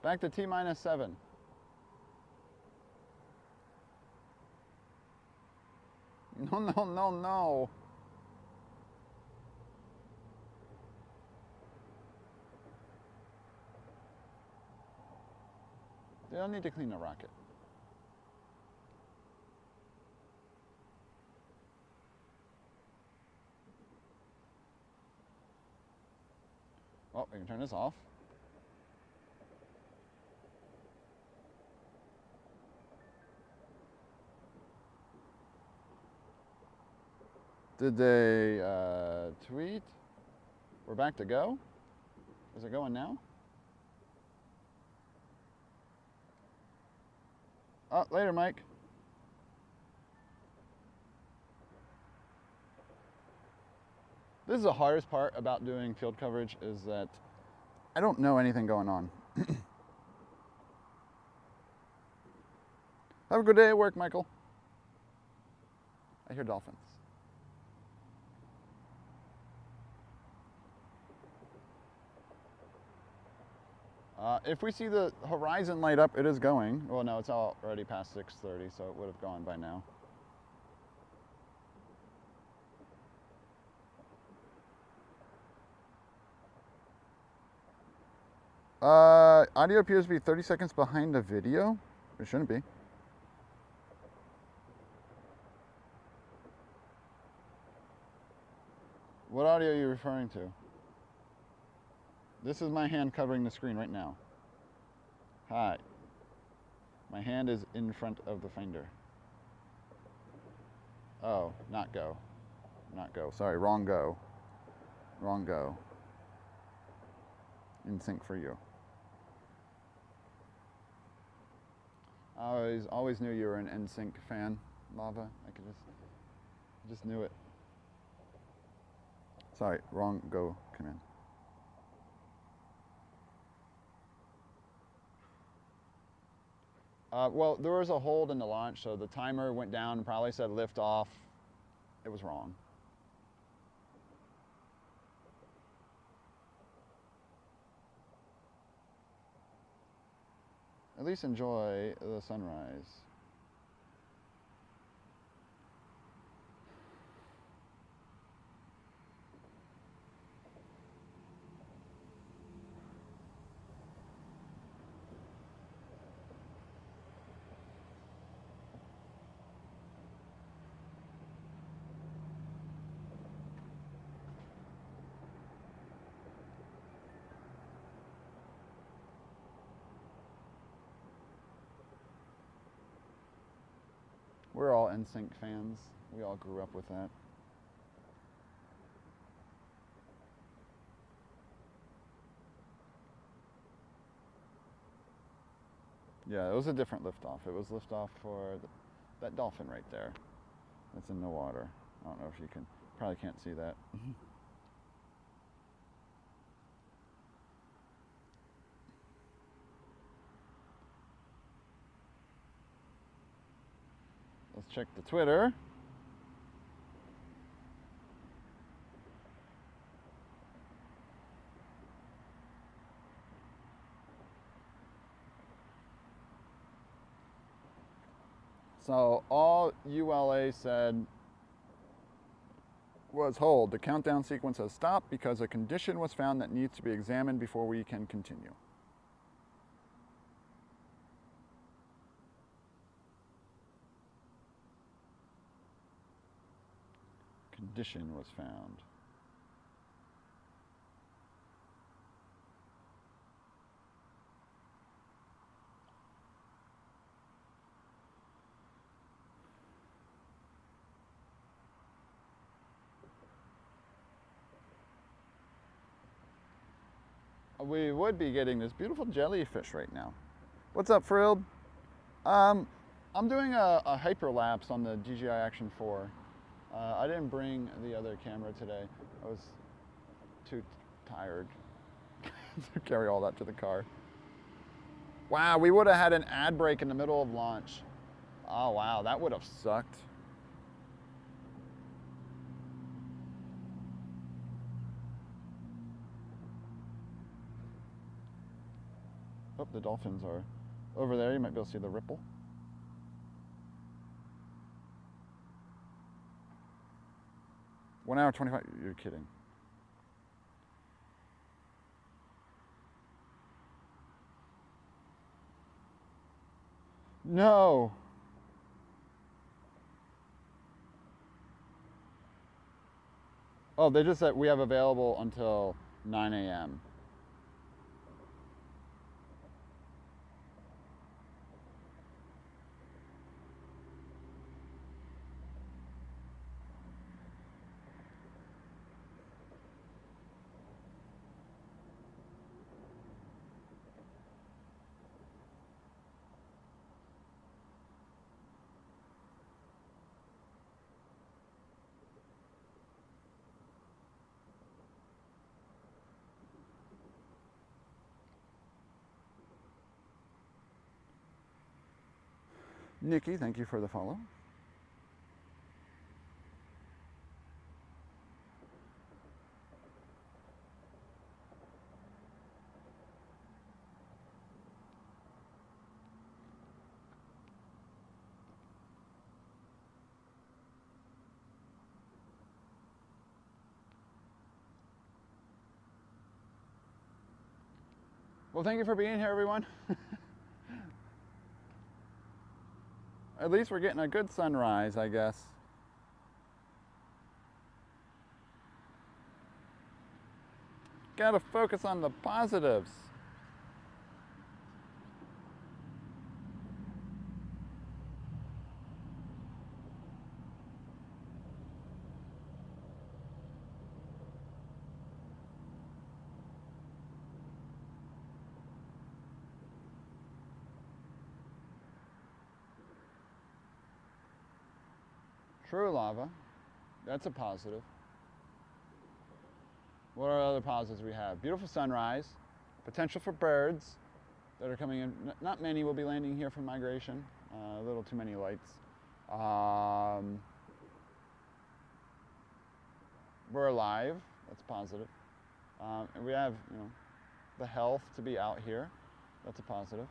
Back to T-7. No, no, no, no. They don't need to clean the rocket. Oh, we can turn this off. Did they tweet? We're back to go? Is it going now? Oh, later, Mike. This is the hardest part about doing field coverage, is that I don't know anything going on. Have a good day at work, Michael. I hear dolphins. If we see the horizon light up, it is going. Well, no, it's already past 6:30, so it would have gone by now. Audio appears to be 30 seconds behind the video. It shouldn't be. What audio are you referring to? This is my hand covering the screen right now. Hi. My hand is in front of the finder. Oh, not go. Not go. Sorry, wrong go. Wrong go. In sync for you. I always knew you were an NSYNC fan, Lava. I just knew it. Sorry, wrong go command. Well, there was a hold in the launch, so the timer went down and probably said lift off. It was wrong. At least enjoy the sunrise. We're all NSYNC fans. We all grew up with that. Yeah, it was a different liftoff. It was liftoff for that dolphin right there. That's in the water. I don't know if you can, probably can't see that. Let's check the Twitter. So all ULA said was hold. The countdown sequence has stopped because a condition was found that needs to be examined before we can continue. Condition was found. We would be getting this beautiful jellyfish right now. What's up, Frilled? I'm doing a hyperlapse on the DJI Action 4. I didn't bring the other camera today. I was too tired to carry all that to the car. Wow, we would have had an ad break in the middle of launch. Oh wow, that would have sucked. Oh, the dolphins are over there. You might be able to see the ripple. One hour 25. You're kidding. No. Oh, they just said we have available until 9 a.m. Nikki, thank you for the follow. Well, thank you for being here, everyone. At least we're getting a good sunrise, I guess. Gotta focus on the positives. True lava. That's a positive. What are other positives we have? Beautiful sunrise, potential for birds, that are coming in. Not many will be landing here from migration. A little too many lights. We're alive. That's positive. And we have, the health to be out here. That's a positive.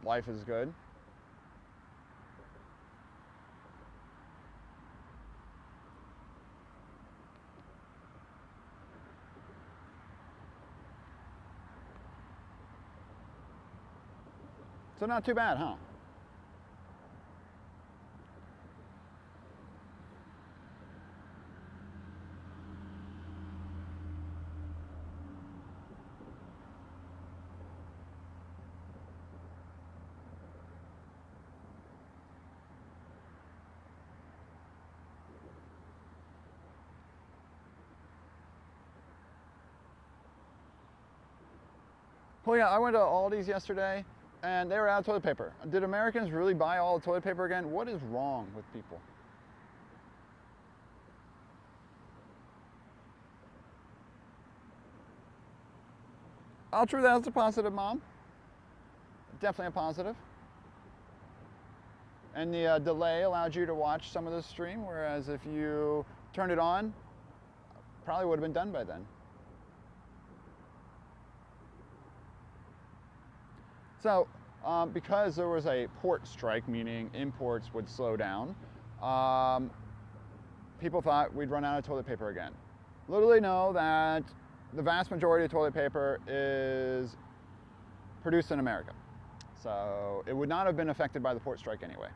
Life is good. So not too bad, huh? Well, yeah, I went to Aldi's yesterday, and they were out of toilet paper. Did Americans really buy all the toilet paper again? What is wrong with people? I'll treat that as a positive, Mom. Definitely a positive. And the delay allowed you to watch some of the stream, whereas if you turned it on, probably would have been done by then. So, because there was a port strike, meaning imports would slow down, people thought we'd run out of toilet paper again. Little they know that the vast majority of toilet paper is produced in America. So it would not have been affected by the port strike anyway.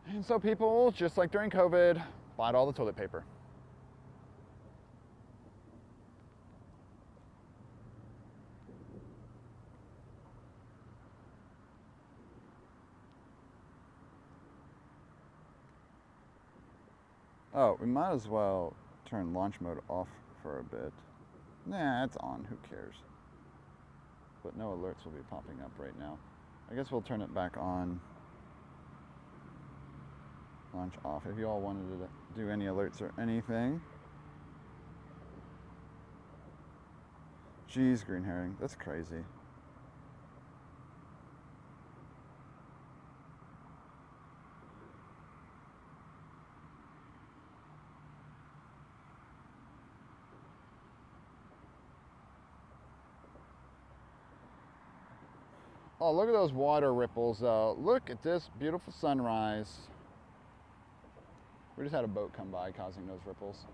And so people, just like during COVID, bought all the toilet paper. Oh, we might as well turn launch mode off for a bit. Nah, it's on, who cares? But no alerts will be popping up right now. I guess we'll turn it back on. Launch off. If you all wanted to do any alerts or anything. Jeez, green herring, that's crazy. Oh, look at those water ripples though. Look at this beautiful sunrise. We just had a boat come by causing those ripples.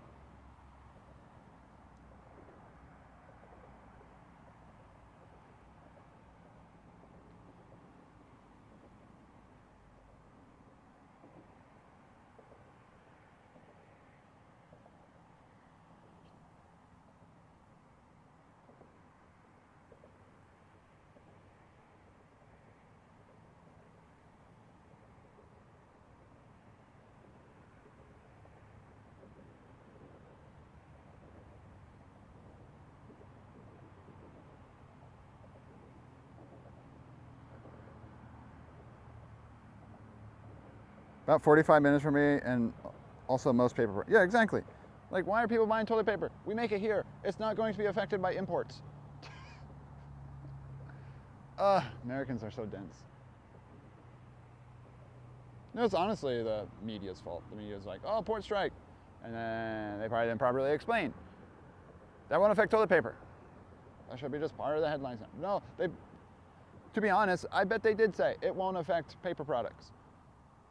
About 45 minutes for me, and also most paper. Yeah, exactly. Like, why are people buying toilet paper? We make it here. It's not going to be affected by imports. Americans are so dense. No, it's honestly the media's fault. The media's like, oh, port strike. And then they probably didn't properly explain. That won't affect toilet paper. That should be just part of the headlines. No, to be honest, I bet they did say it won't affect paper products.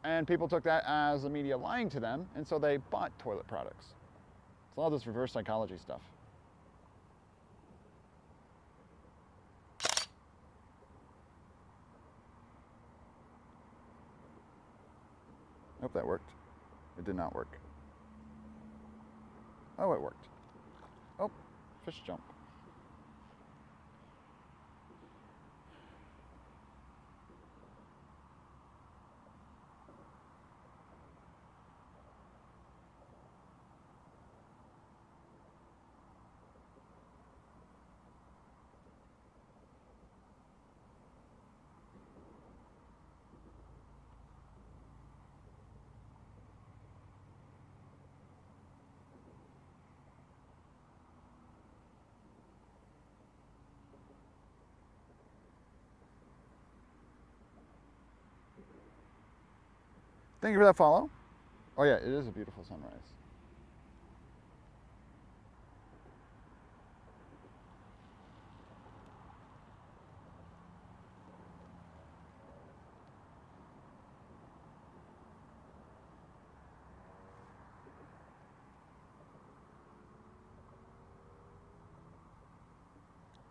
And people took that as the media lying to them, and so they bought toilet products. It's all this reverse psychology stuff. Hope that worked. It did not work. Oh, it worked. Oh, fish jump. Thank you for that follow. Oh yeah, it is a beautiful sunrise.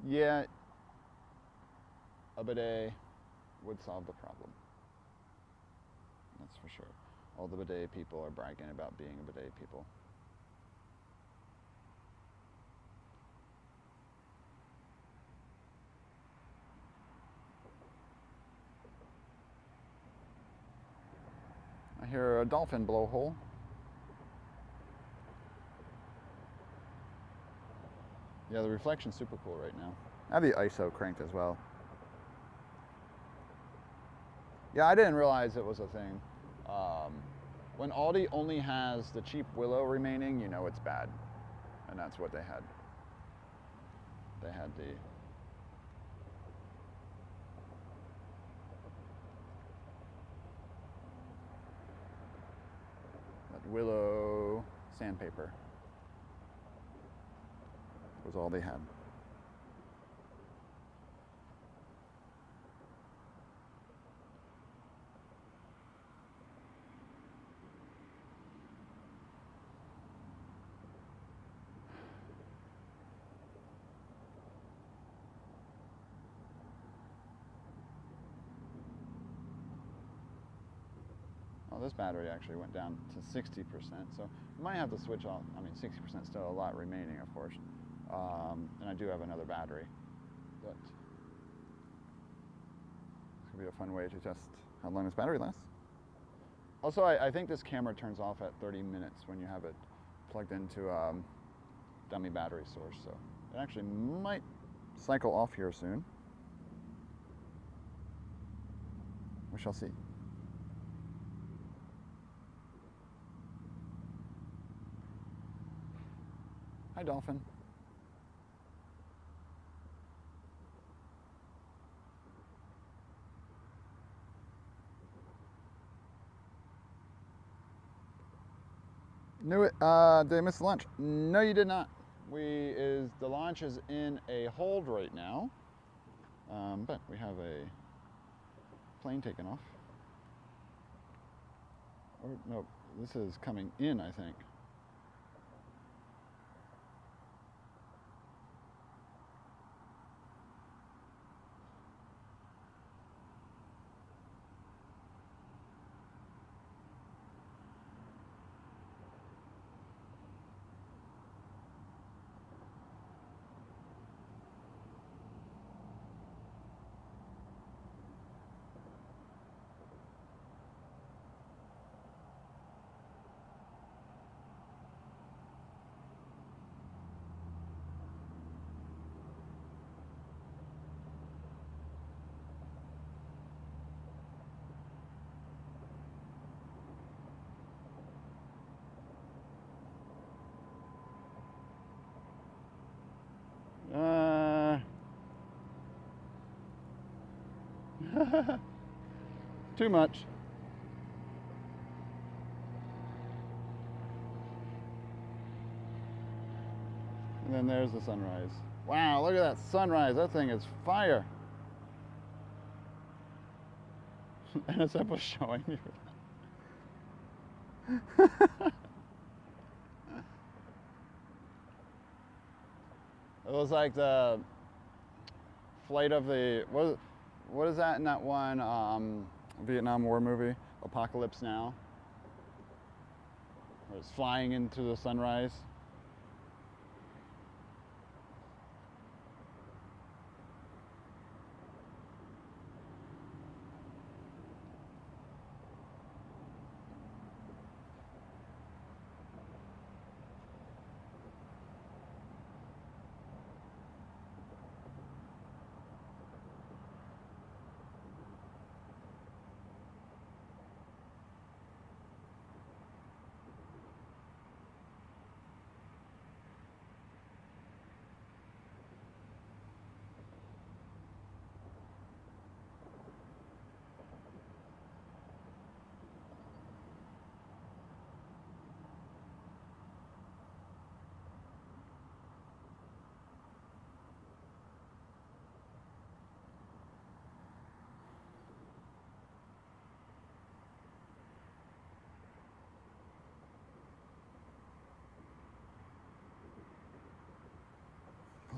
Yeah, a bidet would solve the problem. That's for sure. All the bidet people are bragging about being a bidet people. I hear a dolphin blowhole. Yeah, the reflection's super cool right now. I have the ISO cranked as well. Yeah, I didn't realize it was a thing. When Aldi only has the cheap willow remaining, you know it's bad. And that's what they had. They had the... that willow sandpaper. Was all they had. Oh, this battery actually went down to 60%, so I might have to switch off. I mean, 60% still a lot remaining, of course. And I do have another battery. But it's gonna be a fun way to test how long this battery lasts. Also, I think this camera turns off at 30 minutes when you have it plugged into a dummy battery source, so it actually might cycle off here soon. We shall see. Hi, dolphin. Knew it. Did I miss the launch? No, you did not. The launch is in a hold right now, but we have a plane taking off. Or no, this is coming in, I think. Too much. And then there's the sunrise. Wow, look at that sunrise. That thing is fire. NSF was showing you. It was like the flight of the what is that in that one Vietnam War movie, Apocalypse Now? Where it's flying into the sunrise.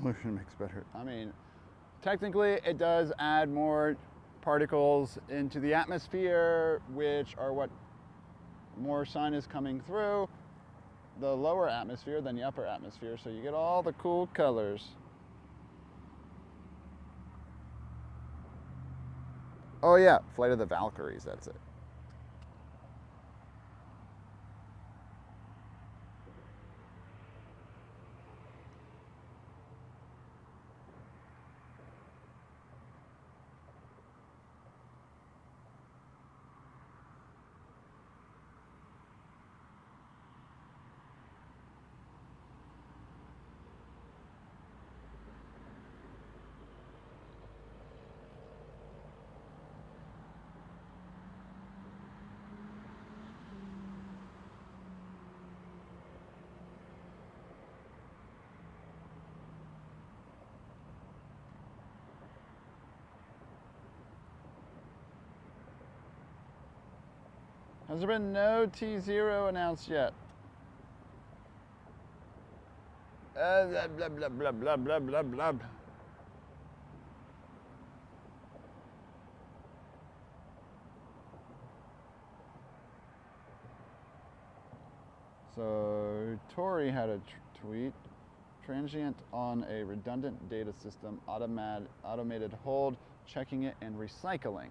pollution makes better. I mean, technically it does add more particles into the atmosphere, which are what more sun is coming through the lower atmosphere than the upper atmosphere, so you get all the cool colors. Oh yeah, Flight of the Valkyries, that's it. Has there been no T0 announced yet? Blah, blah, blah, blah, blah, blah, blah, blah. So, Tori had a tweet. Transient on a redundant data system, automated hold, checking it, and recycling.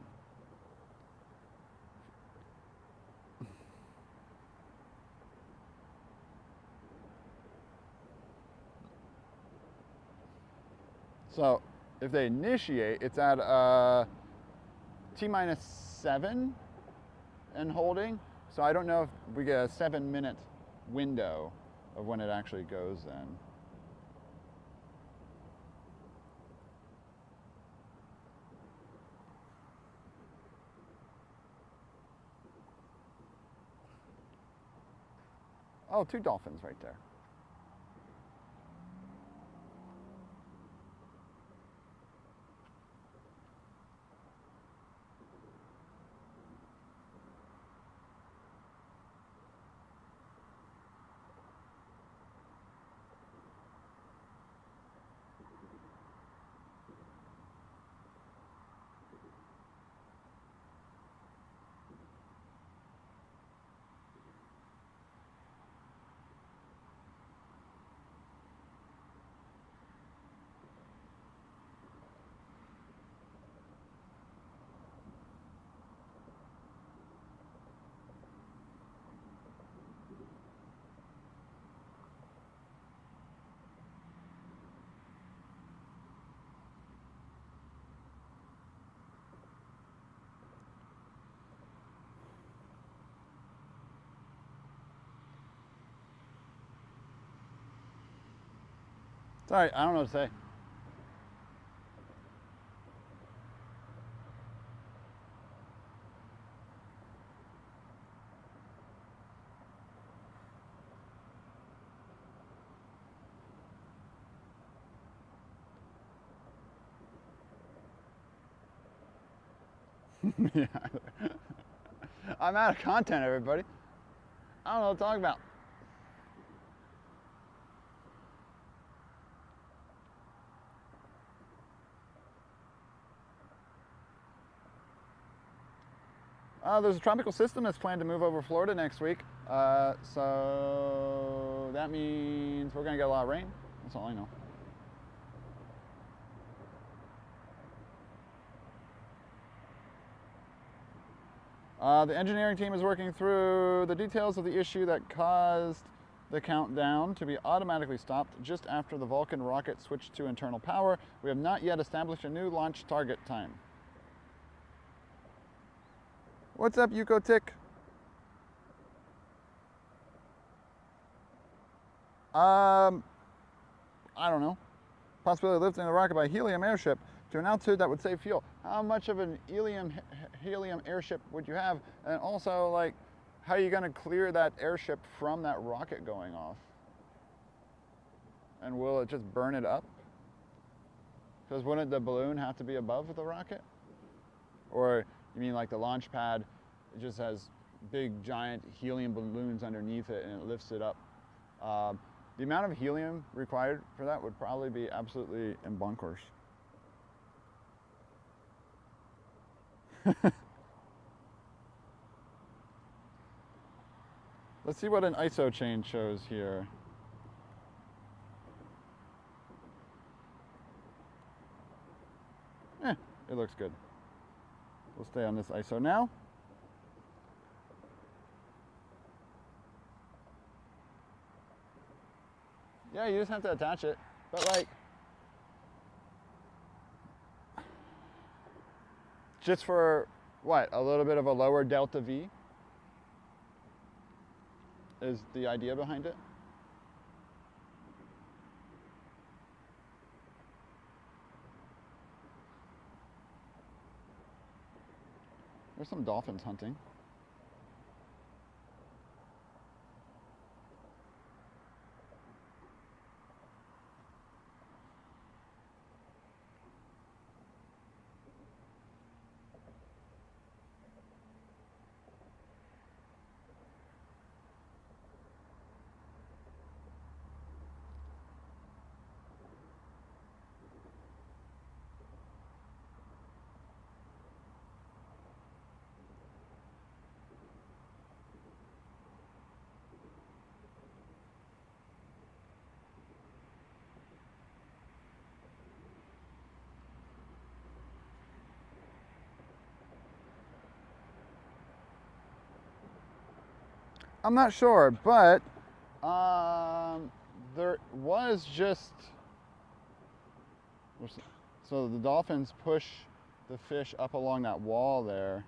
So if they initiate, it's at T-7 and holding. So I don't know if we get a 7-minute window of when it actually goes then. Oh, 2 dolphins right there. Sorry, I don't know what to say. Yeah. I'm out of content, everybody. I don't know what to talk about. There's a tropical system that's planned to move over Florida next week. So that means we're going to get a lot of rain. That's all I know. The engineering team is working through the details of the issue that caused the countdown to be automatically stopped just after the Vulcan rocket switched to internal power. We have not yet established a new launch target time. What's up, Yuko Tick? I don't know. Possibility of lifting the rocket by helium airship to an altitude that would save fuel. How much of an helium airship would you have? And also, like, how are you going to clear that airship from that rocket going off? And will it just burn it up? Because wouldn't the balloon have to be above the rocket? Or you mean like the launch pad, it just has big giant helium balloons underneath it and it lifts it up. The amount of helium required for that would probably be absolutely bonkers. Let's see what an ISO change shows here. It looks good. We'll stay on this ISO now. Yeah, you just have to attach it, but like, just for what, a little bit of a lower delta V is the idea behind it. There's some dolphins hunting. I'm not sure, but there was just, so the dolphins push the fish up along that wall there,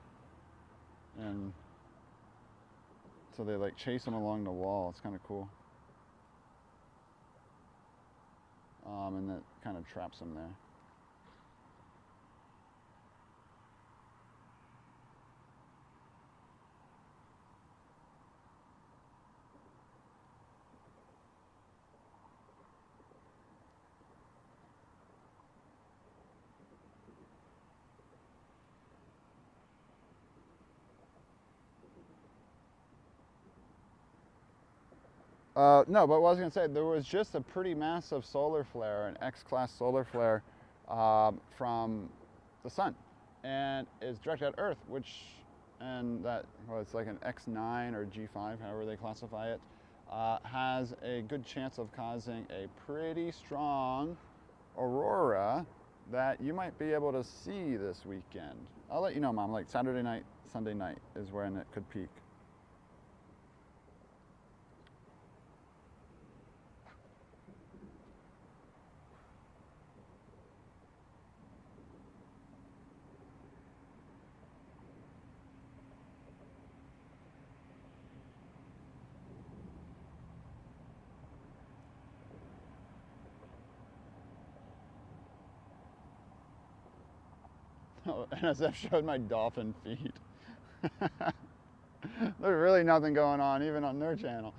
and so they like chase them along the wall. It's kind of cool. And that kind of traps them there. No, but what I was going to say, there was just a pretty massive solar flare, an X-class solar flare from the sun, and it's directed at Earth, and that, well, it's like an X9 or G5, however they classify it, has a good chance of causing a pretty strong aurora that you might be able to see this weekend. I'll let you know, Mom, like Saturday night, Sunday night is when it could peak. Oh, NSF showed my dolphin feed. There's really nothing going on, even on their channel.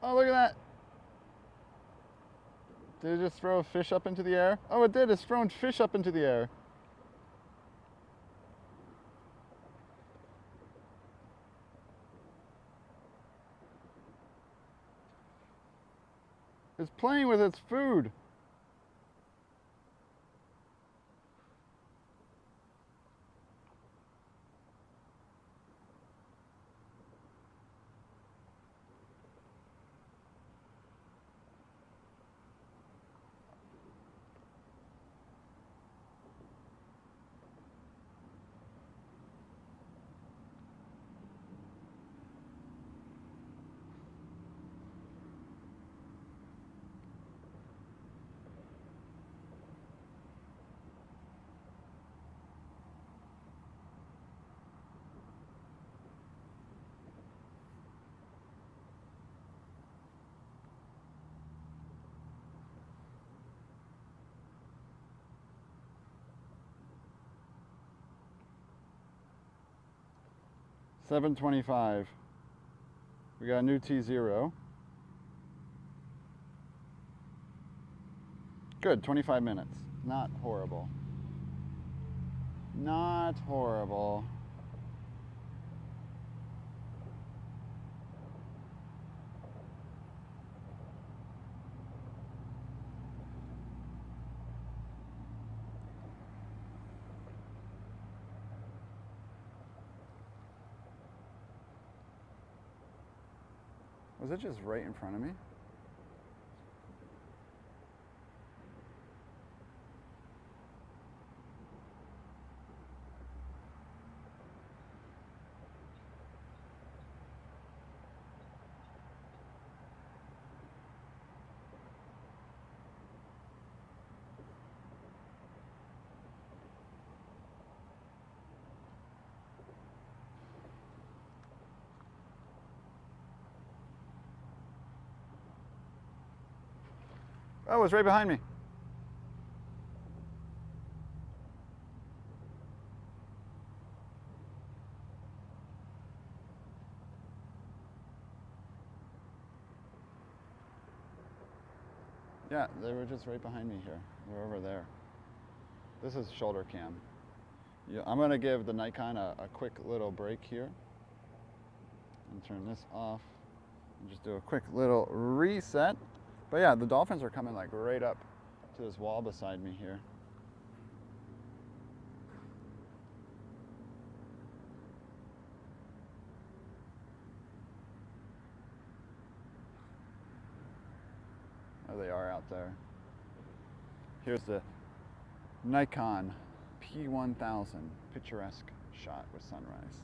Oh, look at that. Did it just throw a fish up into the air? Oh, it did. It's thrown fish up into the air. It's playing with its food. $7.25. We got a new T0. Good, 25 minutes. Not horrible. Not horrible. Was it just right in front of me? Oh, it was right behind me. Yeah, they were just right behind me here. They're over there. This is shoulder cam. Yeah, I'm gonna give the Nikon a quick little break here and turn this off and just do a quick little reset. But yeah, the dolphins are coming like right up to this wall beside me here. Oh, they are out there. Here's the Nikon P1000 picturesque shot with sunrise.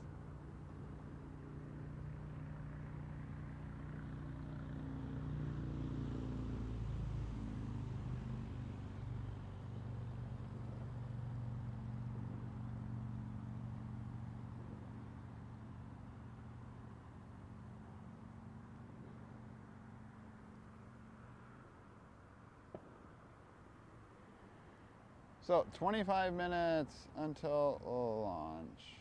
So 25 minutes until launch.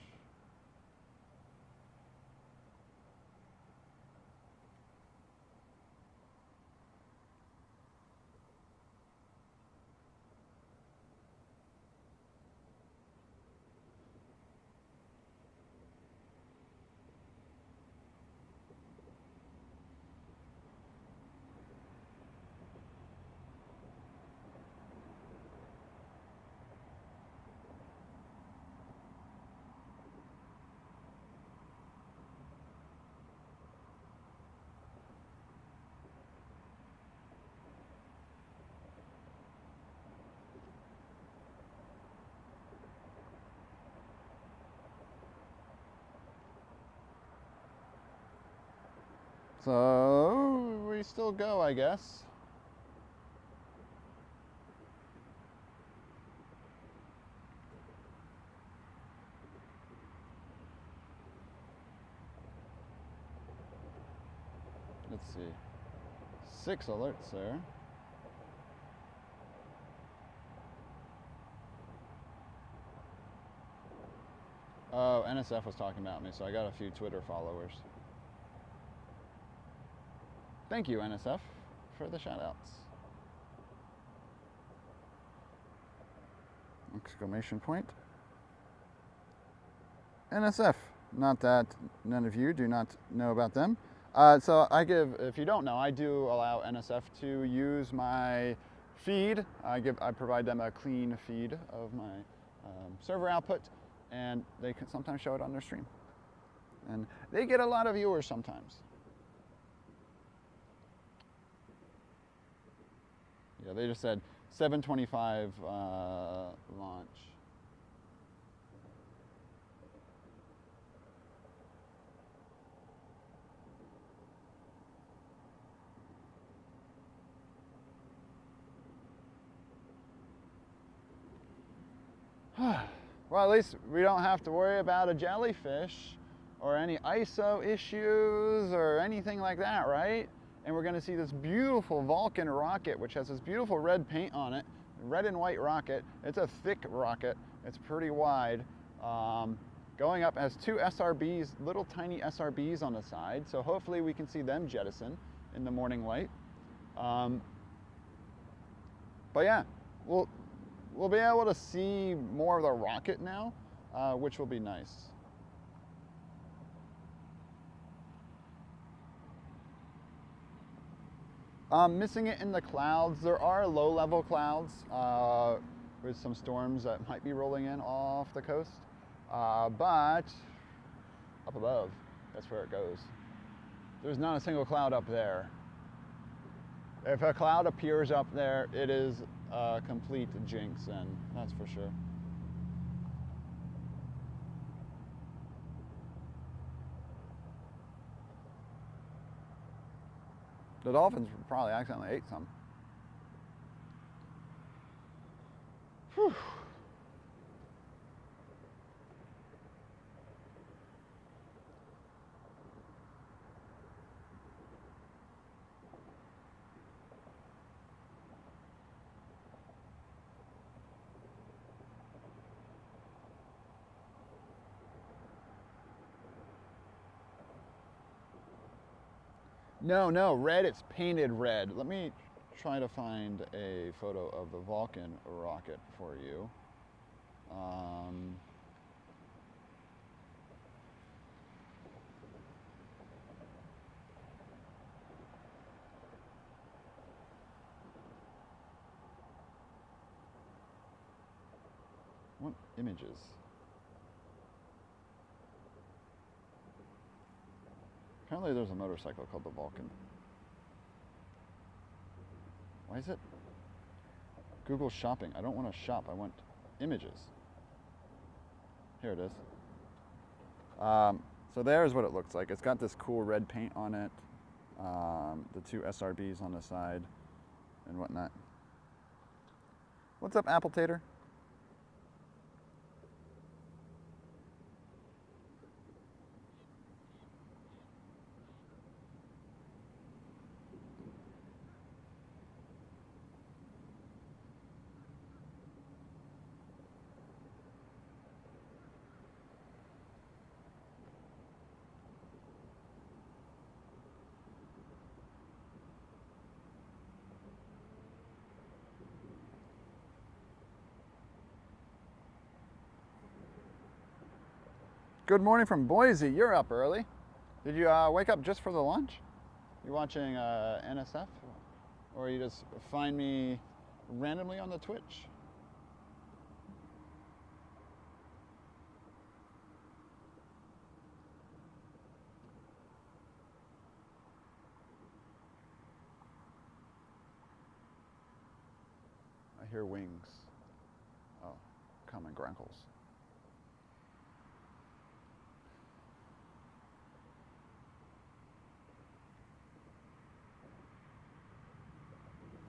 So we still go, I guess. Let's see. 6 alerts there. Oh, NSF was talking about me, so I got a few Twitter followers. Thank you, NSF, for the shout-outs. Exclamation point. NSF. Not that none of you do not know about them. So I give, if you don't know, I do allow NSF to use my feed. I provide them a clean feed of my server output, and they can sometimes show it on their stream. And they get a lot of viewers sometimes. Yeah, they just said 7:25 launch. Well, at least we don't have to worry about a jellyfish or any ISO issues or anything like that, right? And we're going to see this beautiful Vulcan rocket, which has this beautiful red paint on it, red and white rocket. It's a thick rocket. It's pretty wide. Going up, has two SRBs, little tiny SRBs on the side, so hopefully we can see them jettison in the morning light. But yeah, we'll be able to see more of the rocket now, which will be nice. Missing it in the clouds. There are low-level clouds with some storms that might be rolling in off the coast, but up above, that's where it goes. There's not a single cloud up there. If a cloud appears up there, it is a complete jinx, and that's for sure. The dolphins probably accidentally ate some. Whew. No, red, it's painted red. Let me try to find a photo of the Vulcan rocket for you. What images? Apparently there's a motorcycle called the Vulcan. Why is it? Google shopping. I don't want to shop. I want images. Here it is. So there's what it looks like. It's got this cool red paint on it. The two SRBs on the side and whatnot. What's up, Apple Tater? Good morning from Boise. You're up early. Did you wake up just for the lunch? You watching NSF? Or you just find me randomly on the Twitch? I hear wings. Oh, common grankles.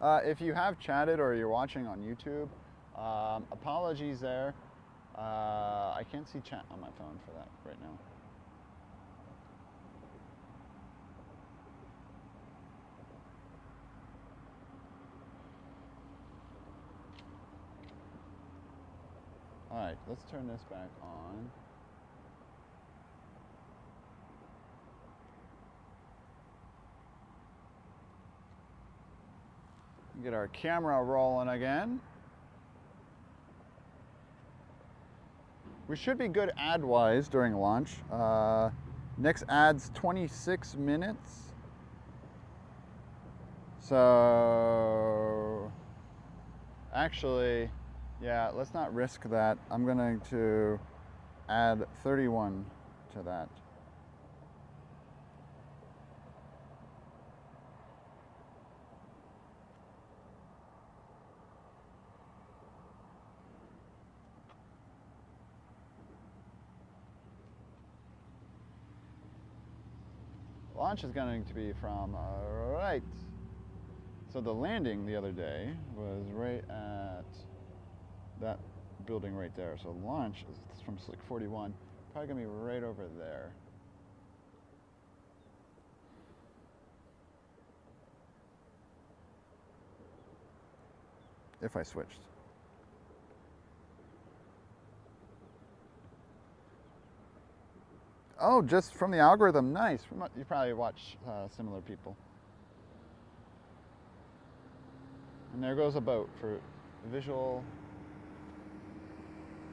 If you have chatted or you're watching on YouTube, apologies there. I can't see chat on my phone for that right now. All right, let's turn this back on. Get our camera rolling again. We should be good ad-wise during launch. Next adds 26 minutes. So actually, yeah, let's not risk that. I'm going to add 31 to that. Launch is going to be from right. So the landing the other day was right at that building right there. So launch is from Slick 41. Probably going to be right over there. If I switched. Oh, just from the algorithm. Nice. You probably watch similar people. And there goes a boat for visual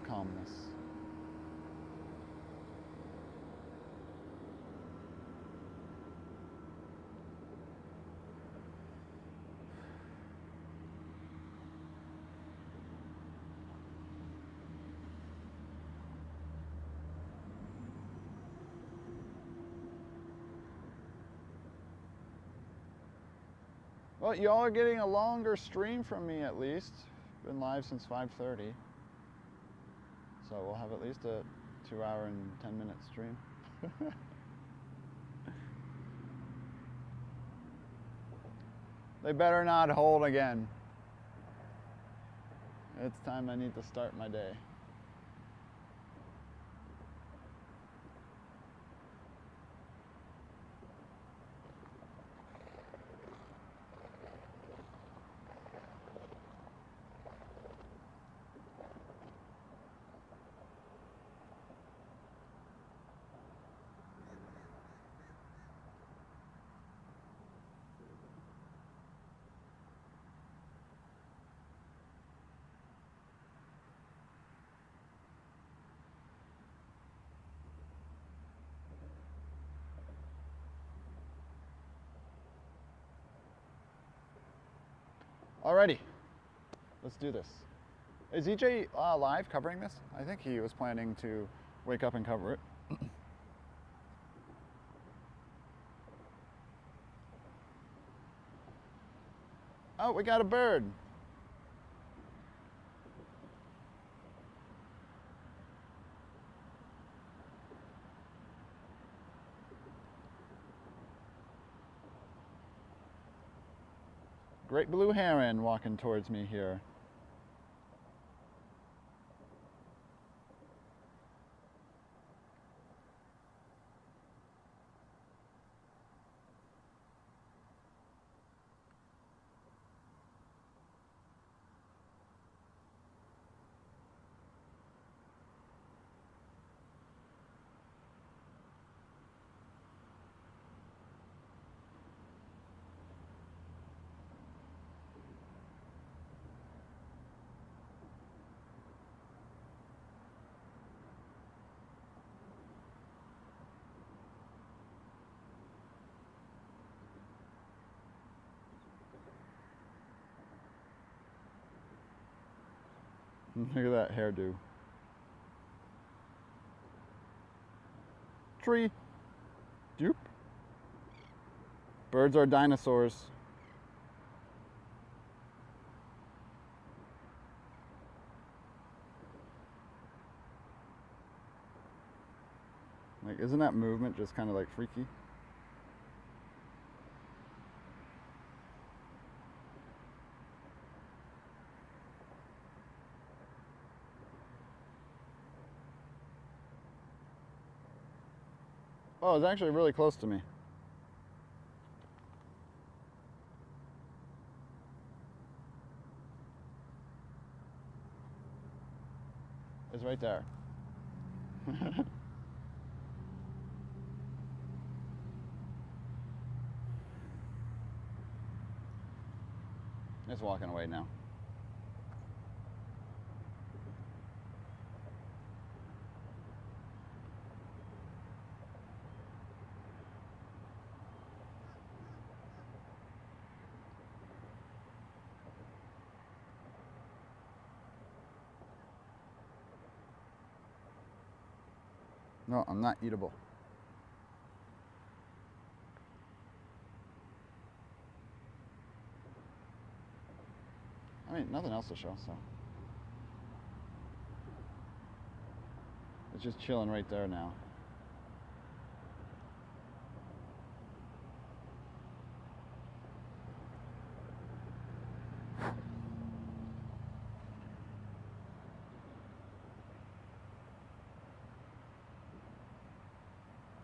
calmness. Well, y'all are getting a longer stream from me at least. Been live since 5:30. So we'll have at least a 2-hour and 10-minute stream. They better not hold again. It's time I need to start my day. Alrighty, let's do this. Is EJ live covering this? I think he was planning to wake up and cover it. Oh, we got a bird. Great blue heron walking towards me here. Look at that hairdo. Tree. Dupe. Birds are dinosaurs. Like, isn't that movement just kind of like freaky? Oh, it's actually really close to me. It's right there. It's walking away now. No, I'm not eatable. I mean, nothing else to show, so. It's just chilling right there now.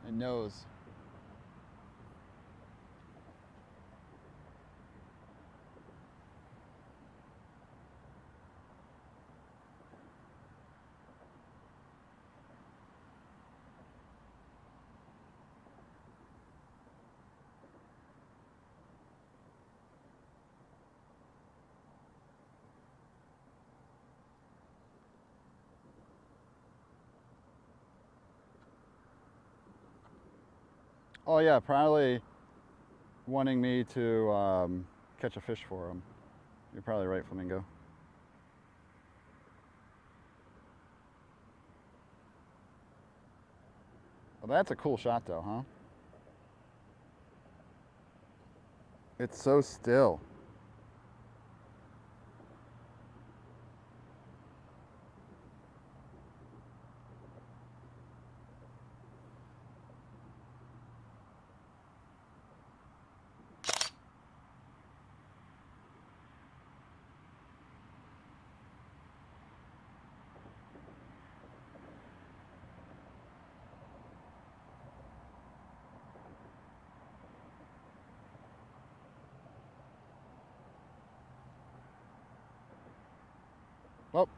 It knows. Oh yeah, probably wanting me to catch a fish for him. You're probably right, Flamingo. Well, that's a cool shot though, huh? It's so still. Well,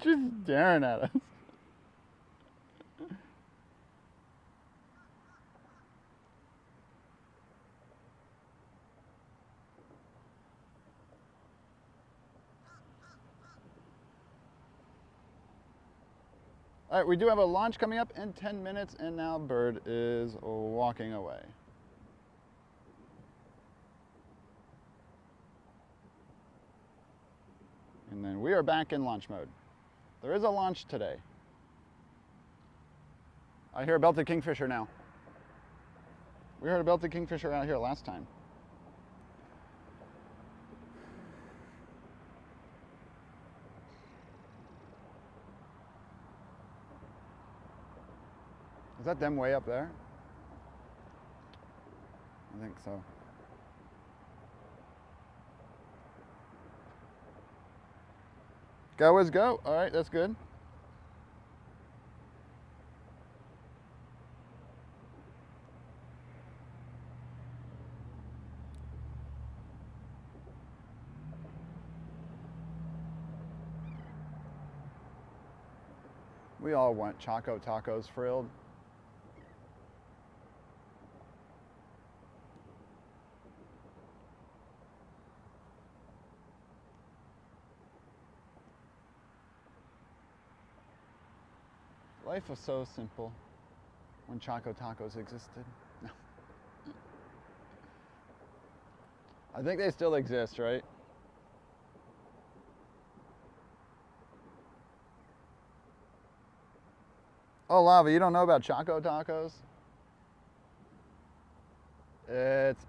just staring at us. All right, we do have a launch coming up in 10 minutes, and now Bird is walking away. And then we are back in launch mode. There is a launch today. I hear a belted kingfisher now. We heard a belted kingfisher out here last time. Is that them way up there? I think so. Go is go. All right, that's good. We all want Choco tacos frilled. Life was so simple when Choco tacos existed. No. I think they still exist, right? Oh, Lava, you don't know about Choco tacos? It's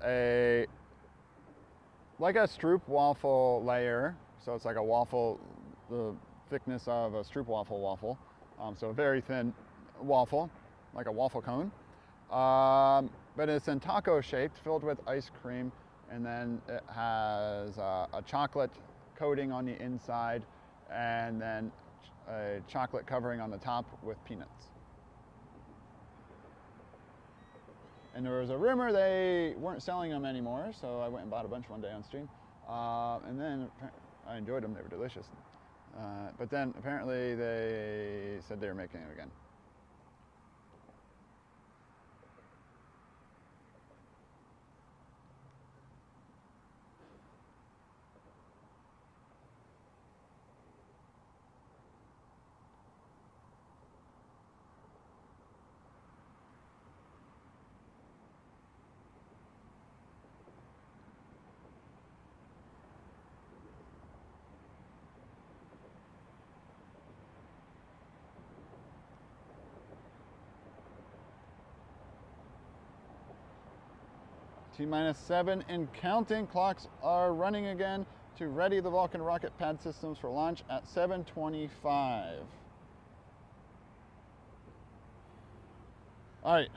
like a stroop waffle layer. So it's like a waffle, the thickness of a stroop waffle. So a very thin waffle, like a waffle cone. But it's in taco shaped, filled with ice cream, and then it has a chocolate coating on the inside, and then a chocolate covering on the top with peanuts. And there was a rumor they weren't selling them anymore, so I went and bought a bunch one day on stream. And then I enjoyed them, they were delicious. But then apparently they said they were making them again. T-minus 7 and counting. Clocks are running again to ready the Vulcan rocket pad systems for launch at 7:25. All right.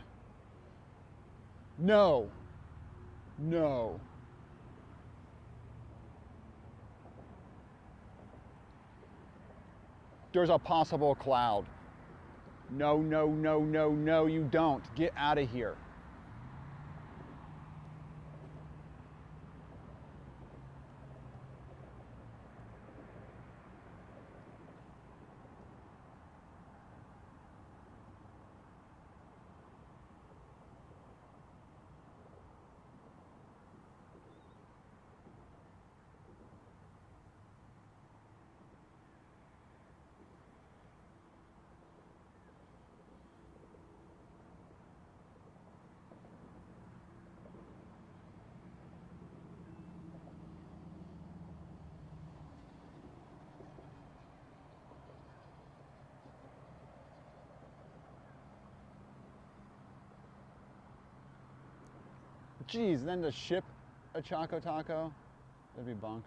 No. No. There's a possible cloud. No, no, no, no, no, you don't. Get out of here. Geez, then to ship a Choco Taco, that'd be bonkers.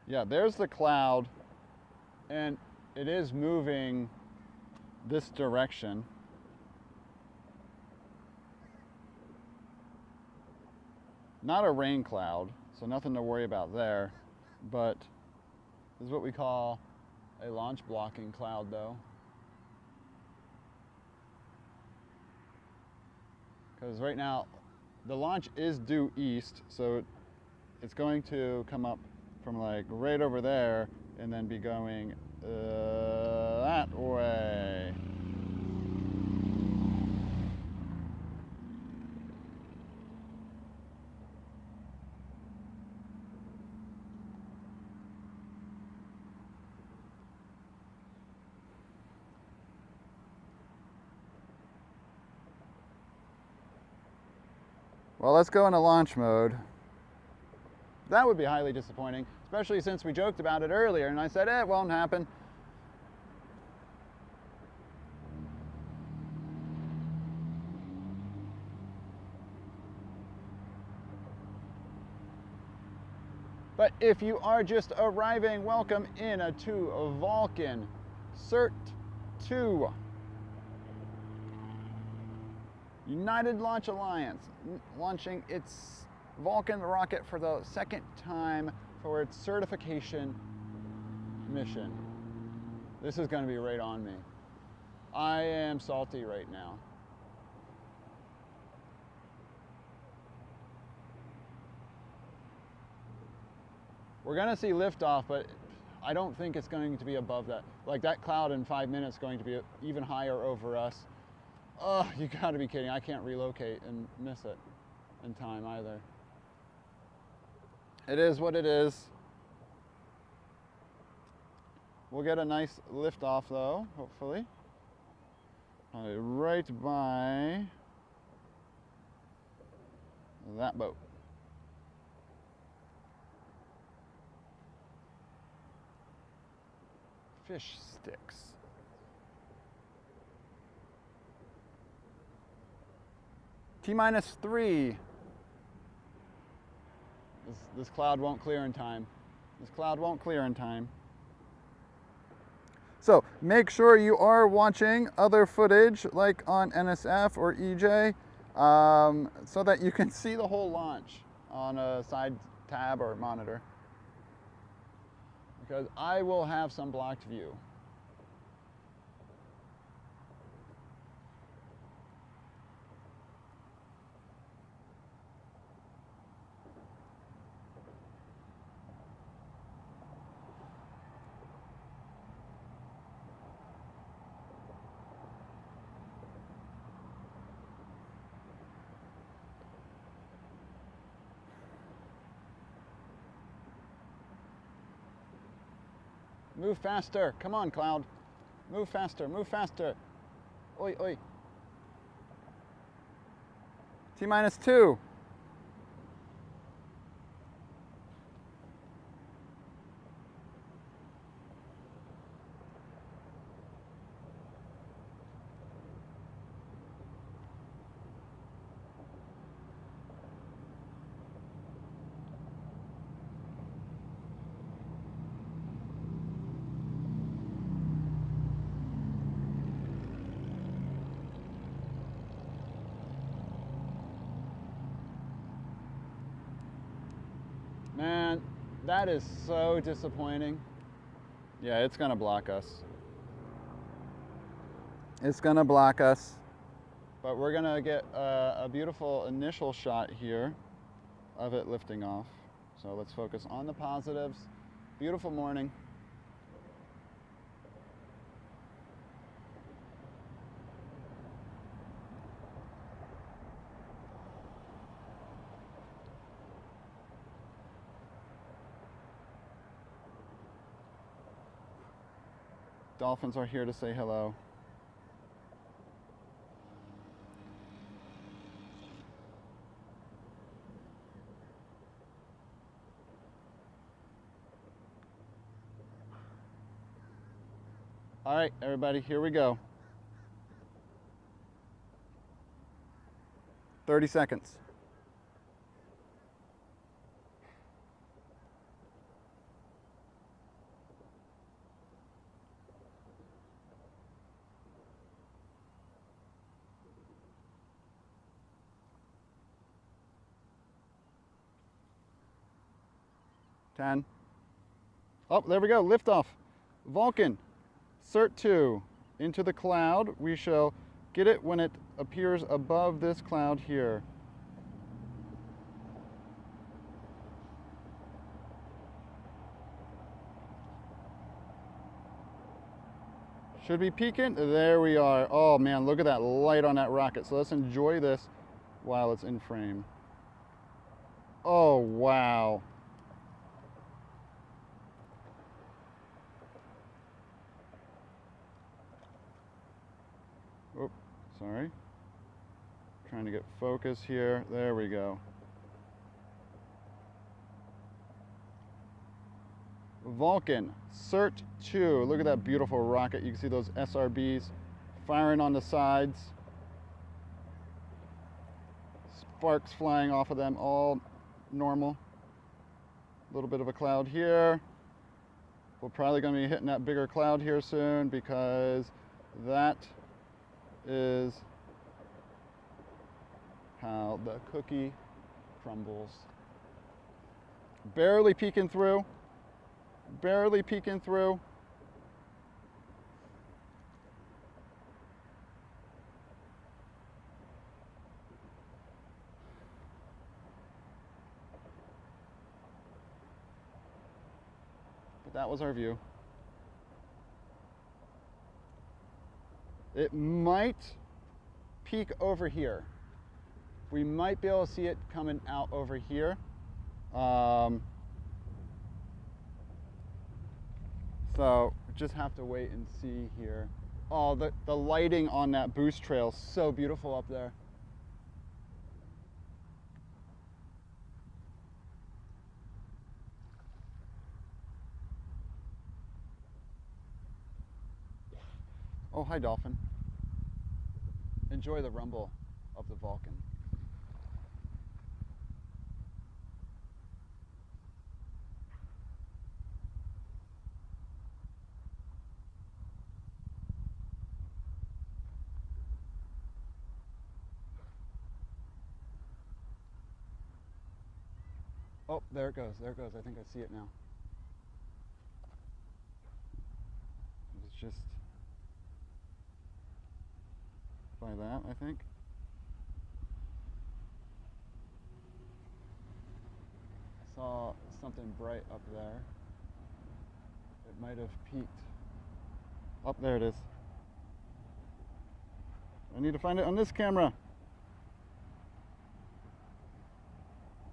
Yeah, there's the cloud, and it is moving this direction. Not a rain cloud, so nothing to worry about there, but this is what we call a launch blocking cloud though. Because right now, the launch is due east, so it's going to come up from like right over there and then be going that way. Well, let's go into launch mode. That would be highly disappointing, especially since we joked about it earlier and I said, it won't happen. But if you are just arriving, welcome in to Vulcan CERT-2. United Launch Alliance launching its Vulcan rocket for the second time for its certification mission. This is going to be right on me. I am salty right now. We're going to see liftoff, but I don't think it's going to be above that. Like that cloud in 5 minutes is going to be even higher over us. Oh, you gotta be kidding. I can't relocate and miss it in time either. It is what it is. We'll get a nice liftoff though, hopefully. Right by that boat. Fish sticks. T-minus 3. This cloud won't clear in time. This cloud won't clear in time. So make sure you are watching other footage like on NSF or EJ so that you can see the whole launch on a side tab or monitor. Because I will have some blocked view. Move faster. Come on, cloud. Move faster. Move faster. Oi, oi. T-minus 2. Man, that is so disappointing. Yeah, it's gonna block us. It's gonna block us. But we're gonna get a beautiful initial shot here of it lifting off. So let's focus on the positives. Beautiful morning. Dolphins are here to say hello. All right, everybody, here we go. 30 seconds. Ten. Oh, there we go, liftoff. Vulcan, CERT-2, into the cloud. We shall get it when it appears above this cloud here. Should be peaking. There we are. Oh man, look at that light on that rocket. So let's enjoy this while it's in frame. Oh, wow. Oh, sorry. Trying to get focus here. There we go. Vulcan, CERT-2. Look at that beautiful rocket. You can see those SRBs firing on the sides. Sparks flying off of them, all normal. A little bit of a cloud here. We're probably going to be hitting that bigger cloud here soon because that is how the cookie crumbles. Barely peeking through. Barely peeking through. But that was our view. It might peak over here. We might be able to see it coming out over here. So just have to wait and see here. Oh, the lighting on that boost trail is so beautiful up there. Oh, hi, Dolphin. Enjoy the rumble of the Vulcan. Oh, there it goes, there it goes. I think I see it now. It's just by that, I think. I saw something bright up there. It might have peaked. Oh, there it is. I need to find it on this camera.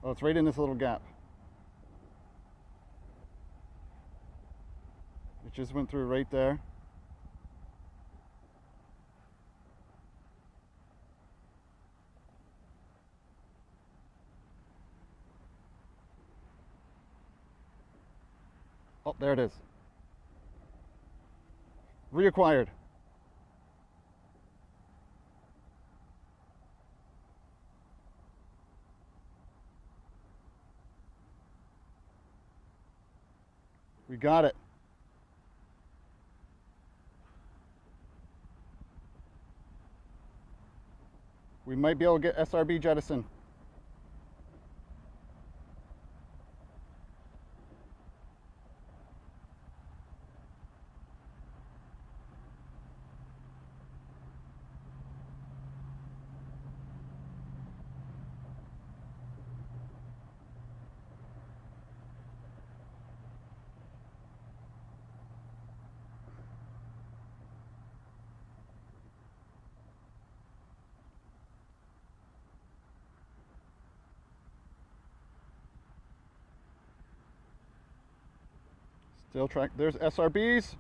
Oh, it's right in this little gap. It just went through right there. Oh, there it is. Reacquired. We got it. We might be able to get SRB jettison. Still track. There's SRBs.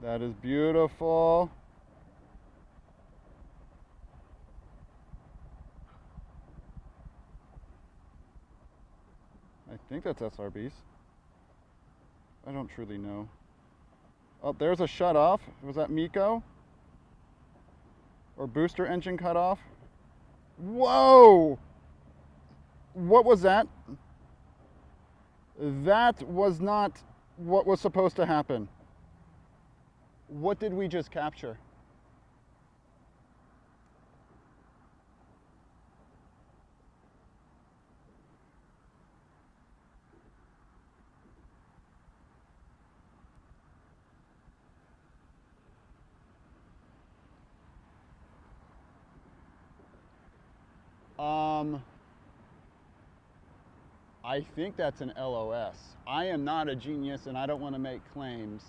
That is beautiful. I think that's SRBs. I don't truly know. Oh, there's a shut off. Was that MECO? Or booster engine cut off? Whoa! What was that? That was not what was supposed to happen. What did we just capture? I think that's an LOS. I am not a genius and I don't want to make claims.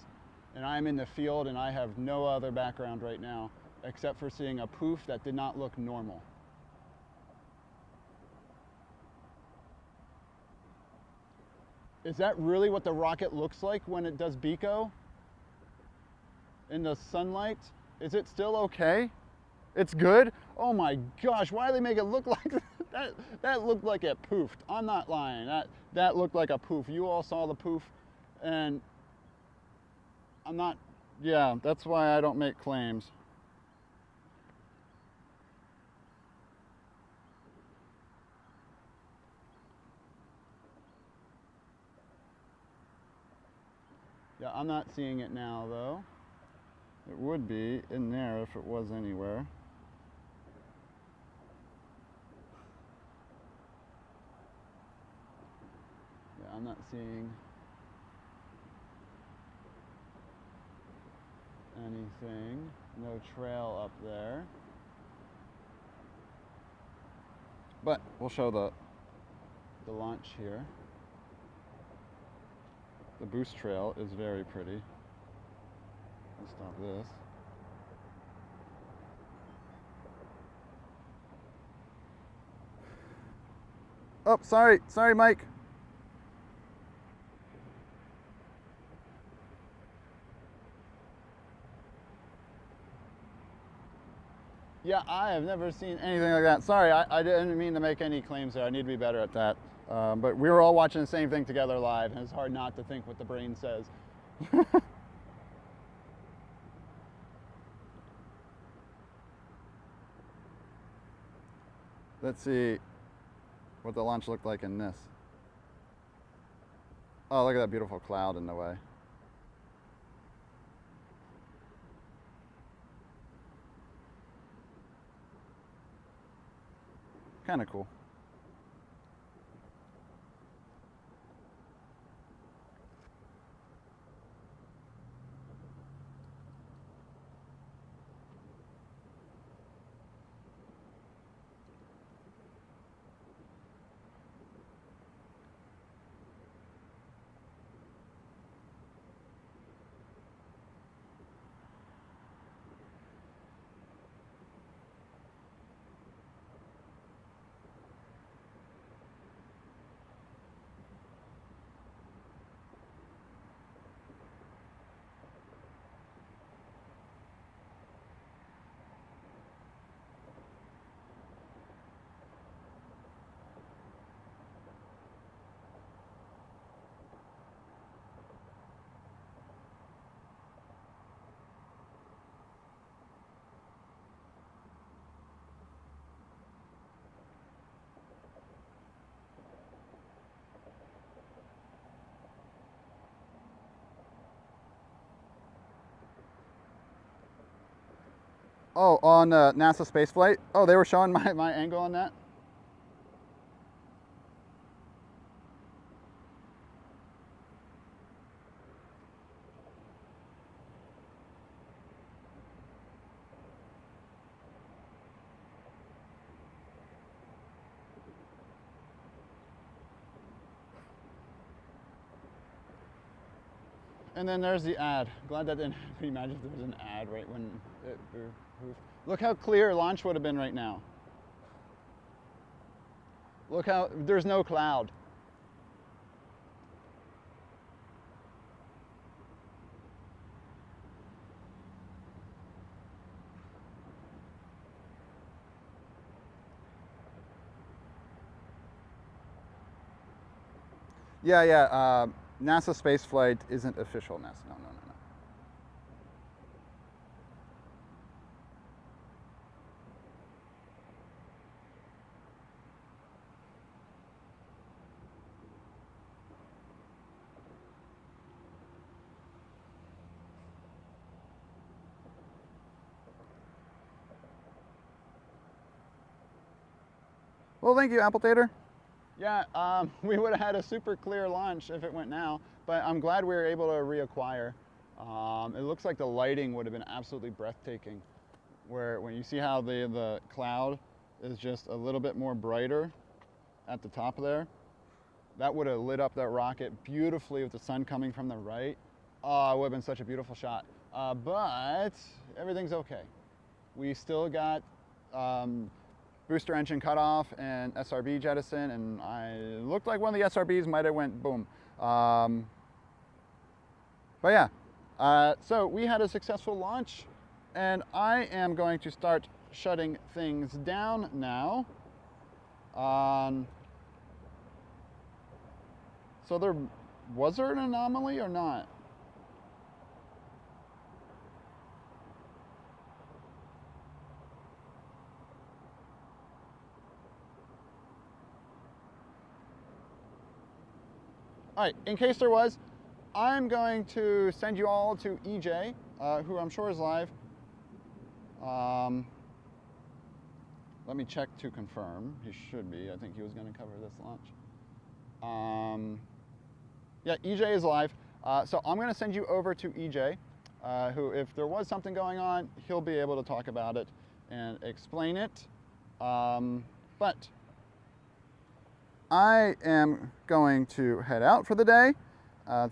And I'm in the field and I have no other background right now except for seeing a poof that did not look normal. Is that really what the rocket looks like when it does BECO? In the sunlight? Is it still okay? It's good? Oh my gosh, why do they make it look like that? That looked like it poofed. I'm not lying. That looked like a poof. You all saw the poof, and I'm not, yeah, that's why I don't make claims. Yeah, I'm not seeing it now though. It would be in there if it was anywhere. Yeah, I'm not seeing anything. No trail up there. But we'll show the launch here. The boost trail is very pretty. Let's stop this. Oh, sorry, Mike. Yeah, I have never seen anything like that. Sorry, I didn't mean to make any claims there. I need to be better at that. But we were all watching the same thing together live, and it's hard not to think what the brain says. Let's see what the launch looked like in this. Oh, look at that beautiful cloud in the way. Kind of cool. Oh, on NASA spaceflight? Oh, they were showing my angle on that? And then there's the ad. Glad that didn't happen. Can you imagine if there was an ad right when it look how clear launch would have been right now. Look how, there's no cloud. Yeah. NASA spaceflight isn't official NASA. No. Well, thank you, Apple Tater. Yeah, we would have had a super clear launch if it went now, but I'm glad we were able to reacquire. It looks like the lighting would have been absolutely breathtaking, where when you see how the cloud is just a little bit more brighter at the top there, that would have lit up that rocket beautifully with the sun coming from the right. Oh, it would have been such a beautiful shot. But everything's okay. We still got booster engine cutoff and SRB jettison, and it looked like one of the SRBs might have went boom. But yeah, so we had a successful launch, and I am going to start shutting things down now. So was there an anomaly or not? All right, in case there was, I'm going to send you all to EJ, who I'm sure is live. Let me check to confirm. He should be. I think he was going to cover this launch. Yeah, EJ is live. So I'm going to send you over to EJ, who, if there was something going on, he'll be able to talk about it and explain it. But I am going to head out for the day.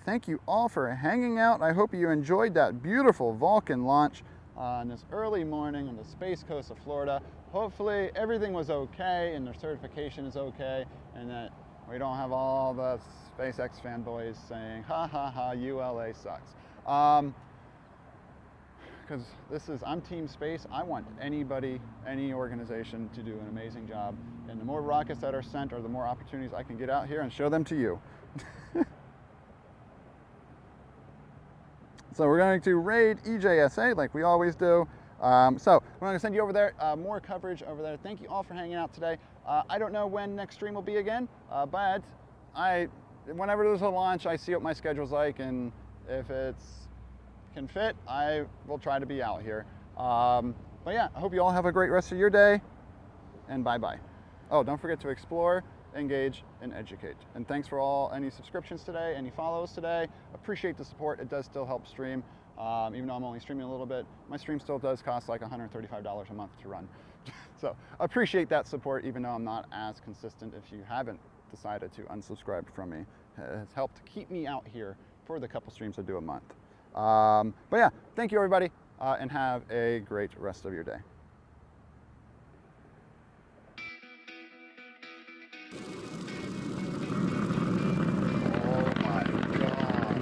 Thank you all for hanging out. I hope you enjoyed that beautiful Vulcan launch on this early morning on the Space Coast of Florida. Hopefully everything was okay and their certification is okay, and that we don't have all the SpaceX fanboys saying, ha ha ha, ULA sucks. Because I'm Team Space. I want anybody, any organization to do an amazing job. And the more rockets that are sent, or the more opportunities I can get out here and show them to you. So we're going to raid EJSA like we always do. So we're going to send you over there, more coverage over there. Thank you all for hanging out today. I don't know when next stream will be again, but whenever there's a launch, I see what my schedule's like, and if it's can fit, I will try to be out here. But yeah, I hope you all have a great rest of your day, and bye-bye. Oh, don't forget to explore, engage, and educate. And thanks for any subscriptions today, any follows today. Appreciate the support. It does still help stream. Even though I'm only streaming a little bit, my stream still does cost like $135 a month to run. So appreciate that support, even though I'm not as consistent. If you haven't decided to unsubscribe from me, it has helped keep me out here for the couple streams I do a month. But yeah, thank you everybody, and have a great rest of your day. Oh my God.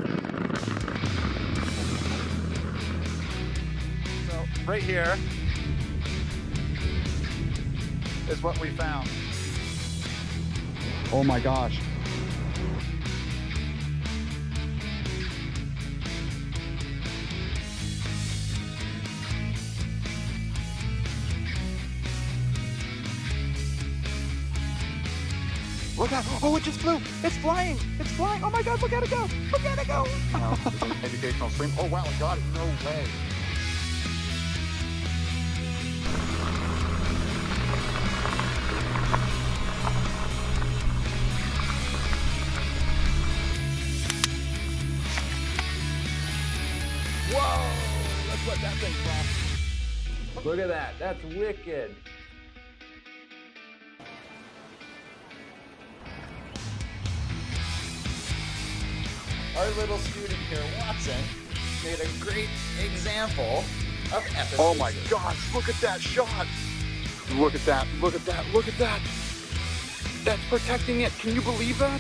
So right here is what we found. Oh my gosh. Look out! Oh, it just flew! It's flying! It's flying! Oh my God! Look at it go! Look at it go! Now, it's an educational stream. Oh wow! I got it! No way! Whoa! Let's let that thing fly. Look at that! That's wicked! Our little student here, Watson, made a great example of efficacy. Oh my gosh, look at that shot! Look at that, look at that, look at that! That's protecting it. Can you believe that?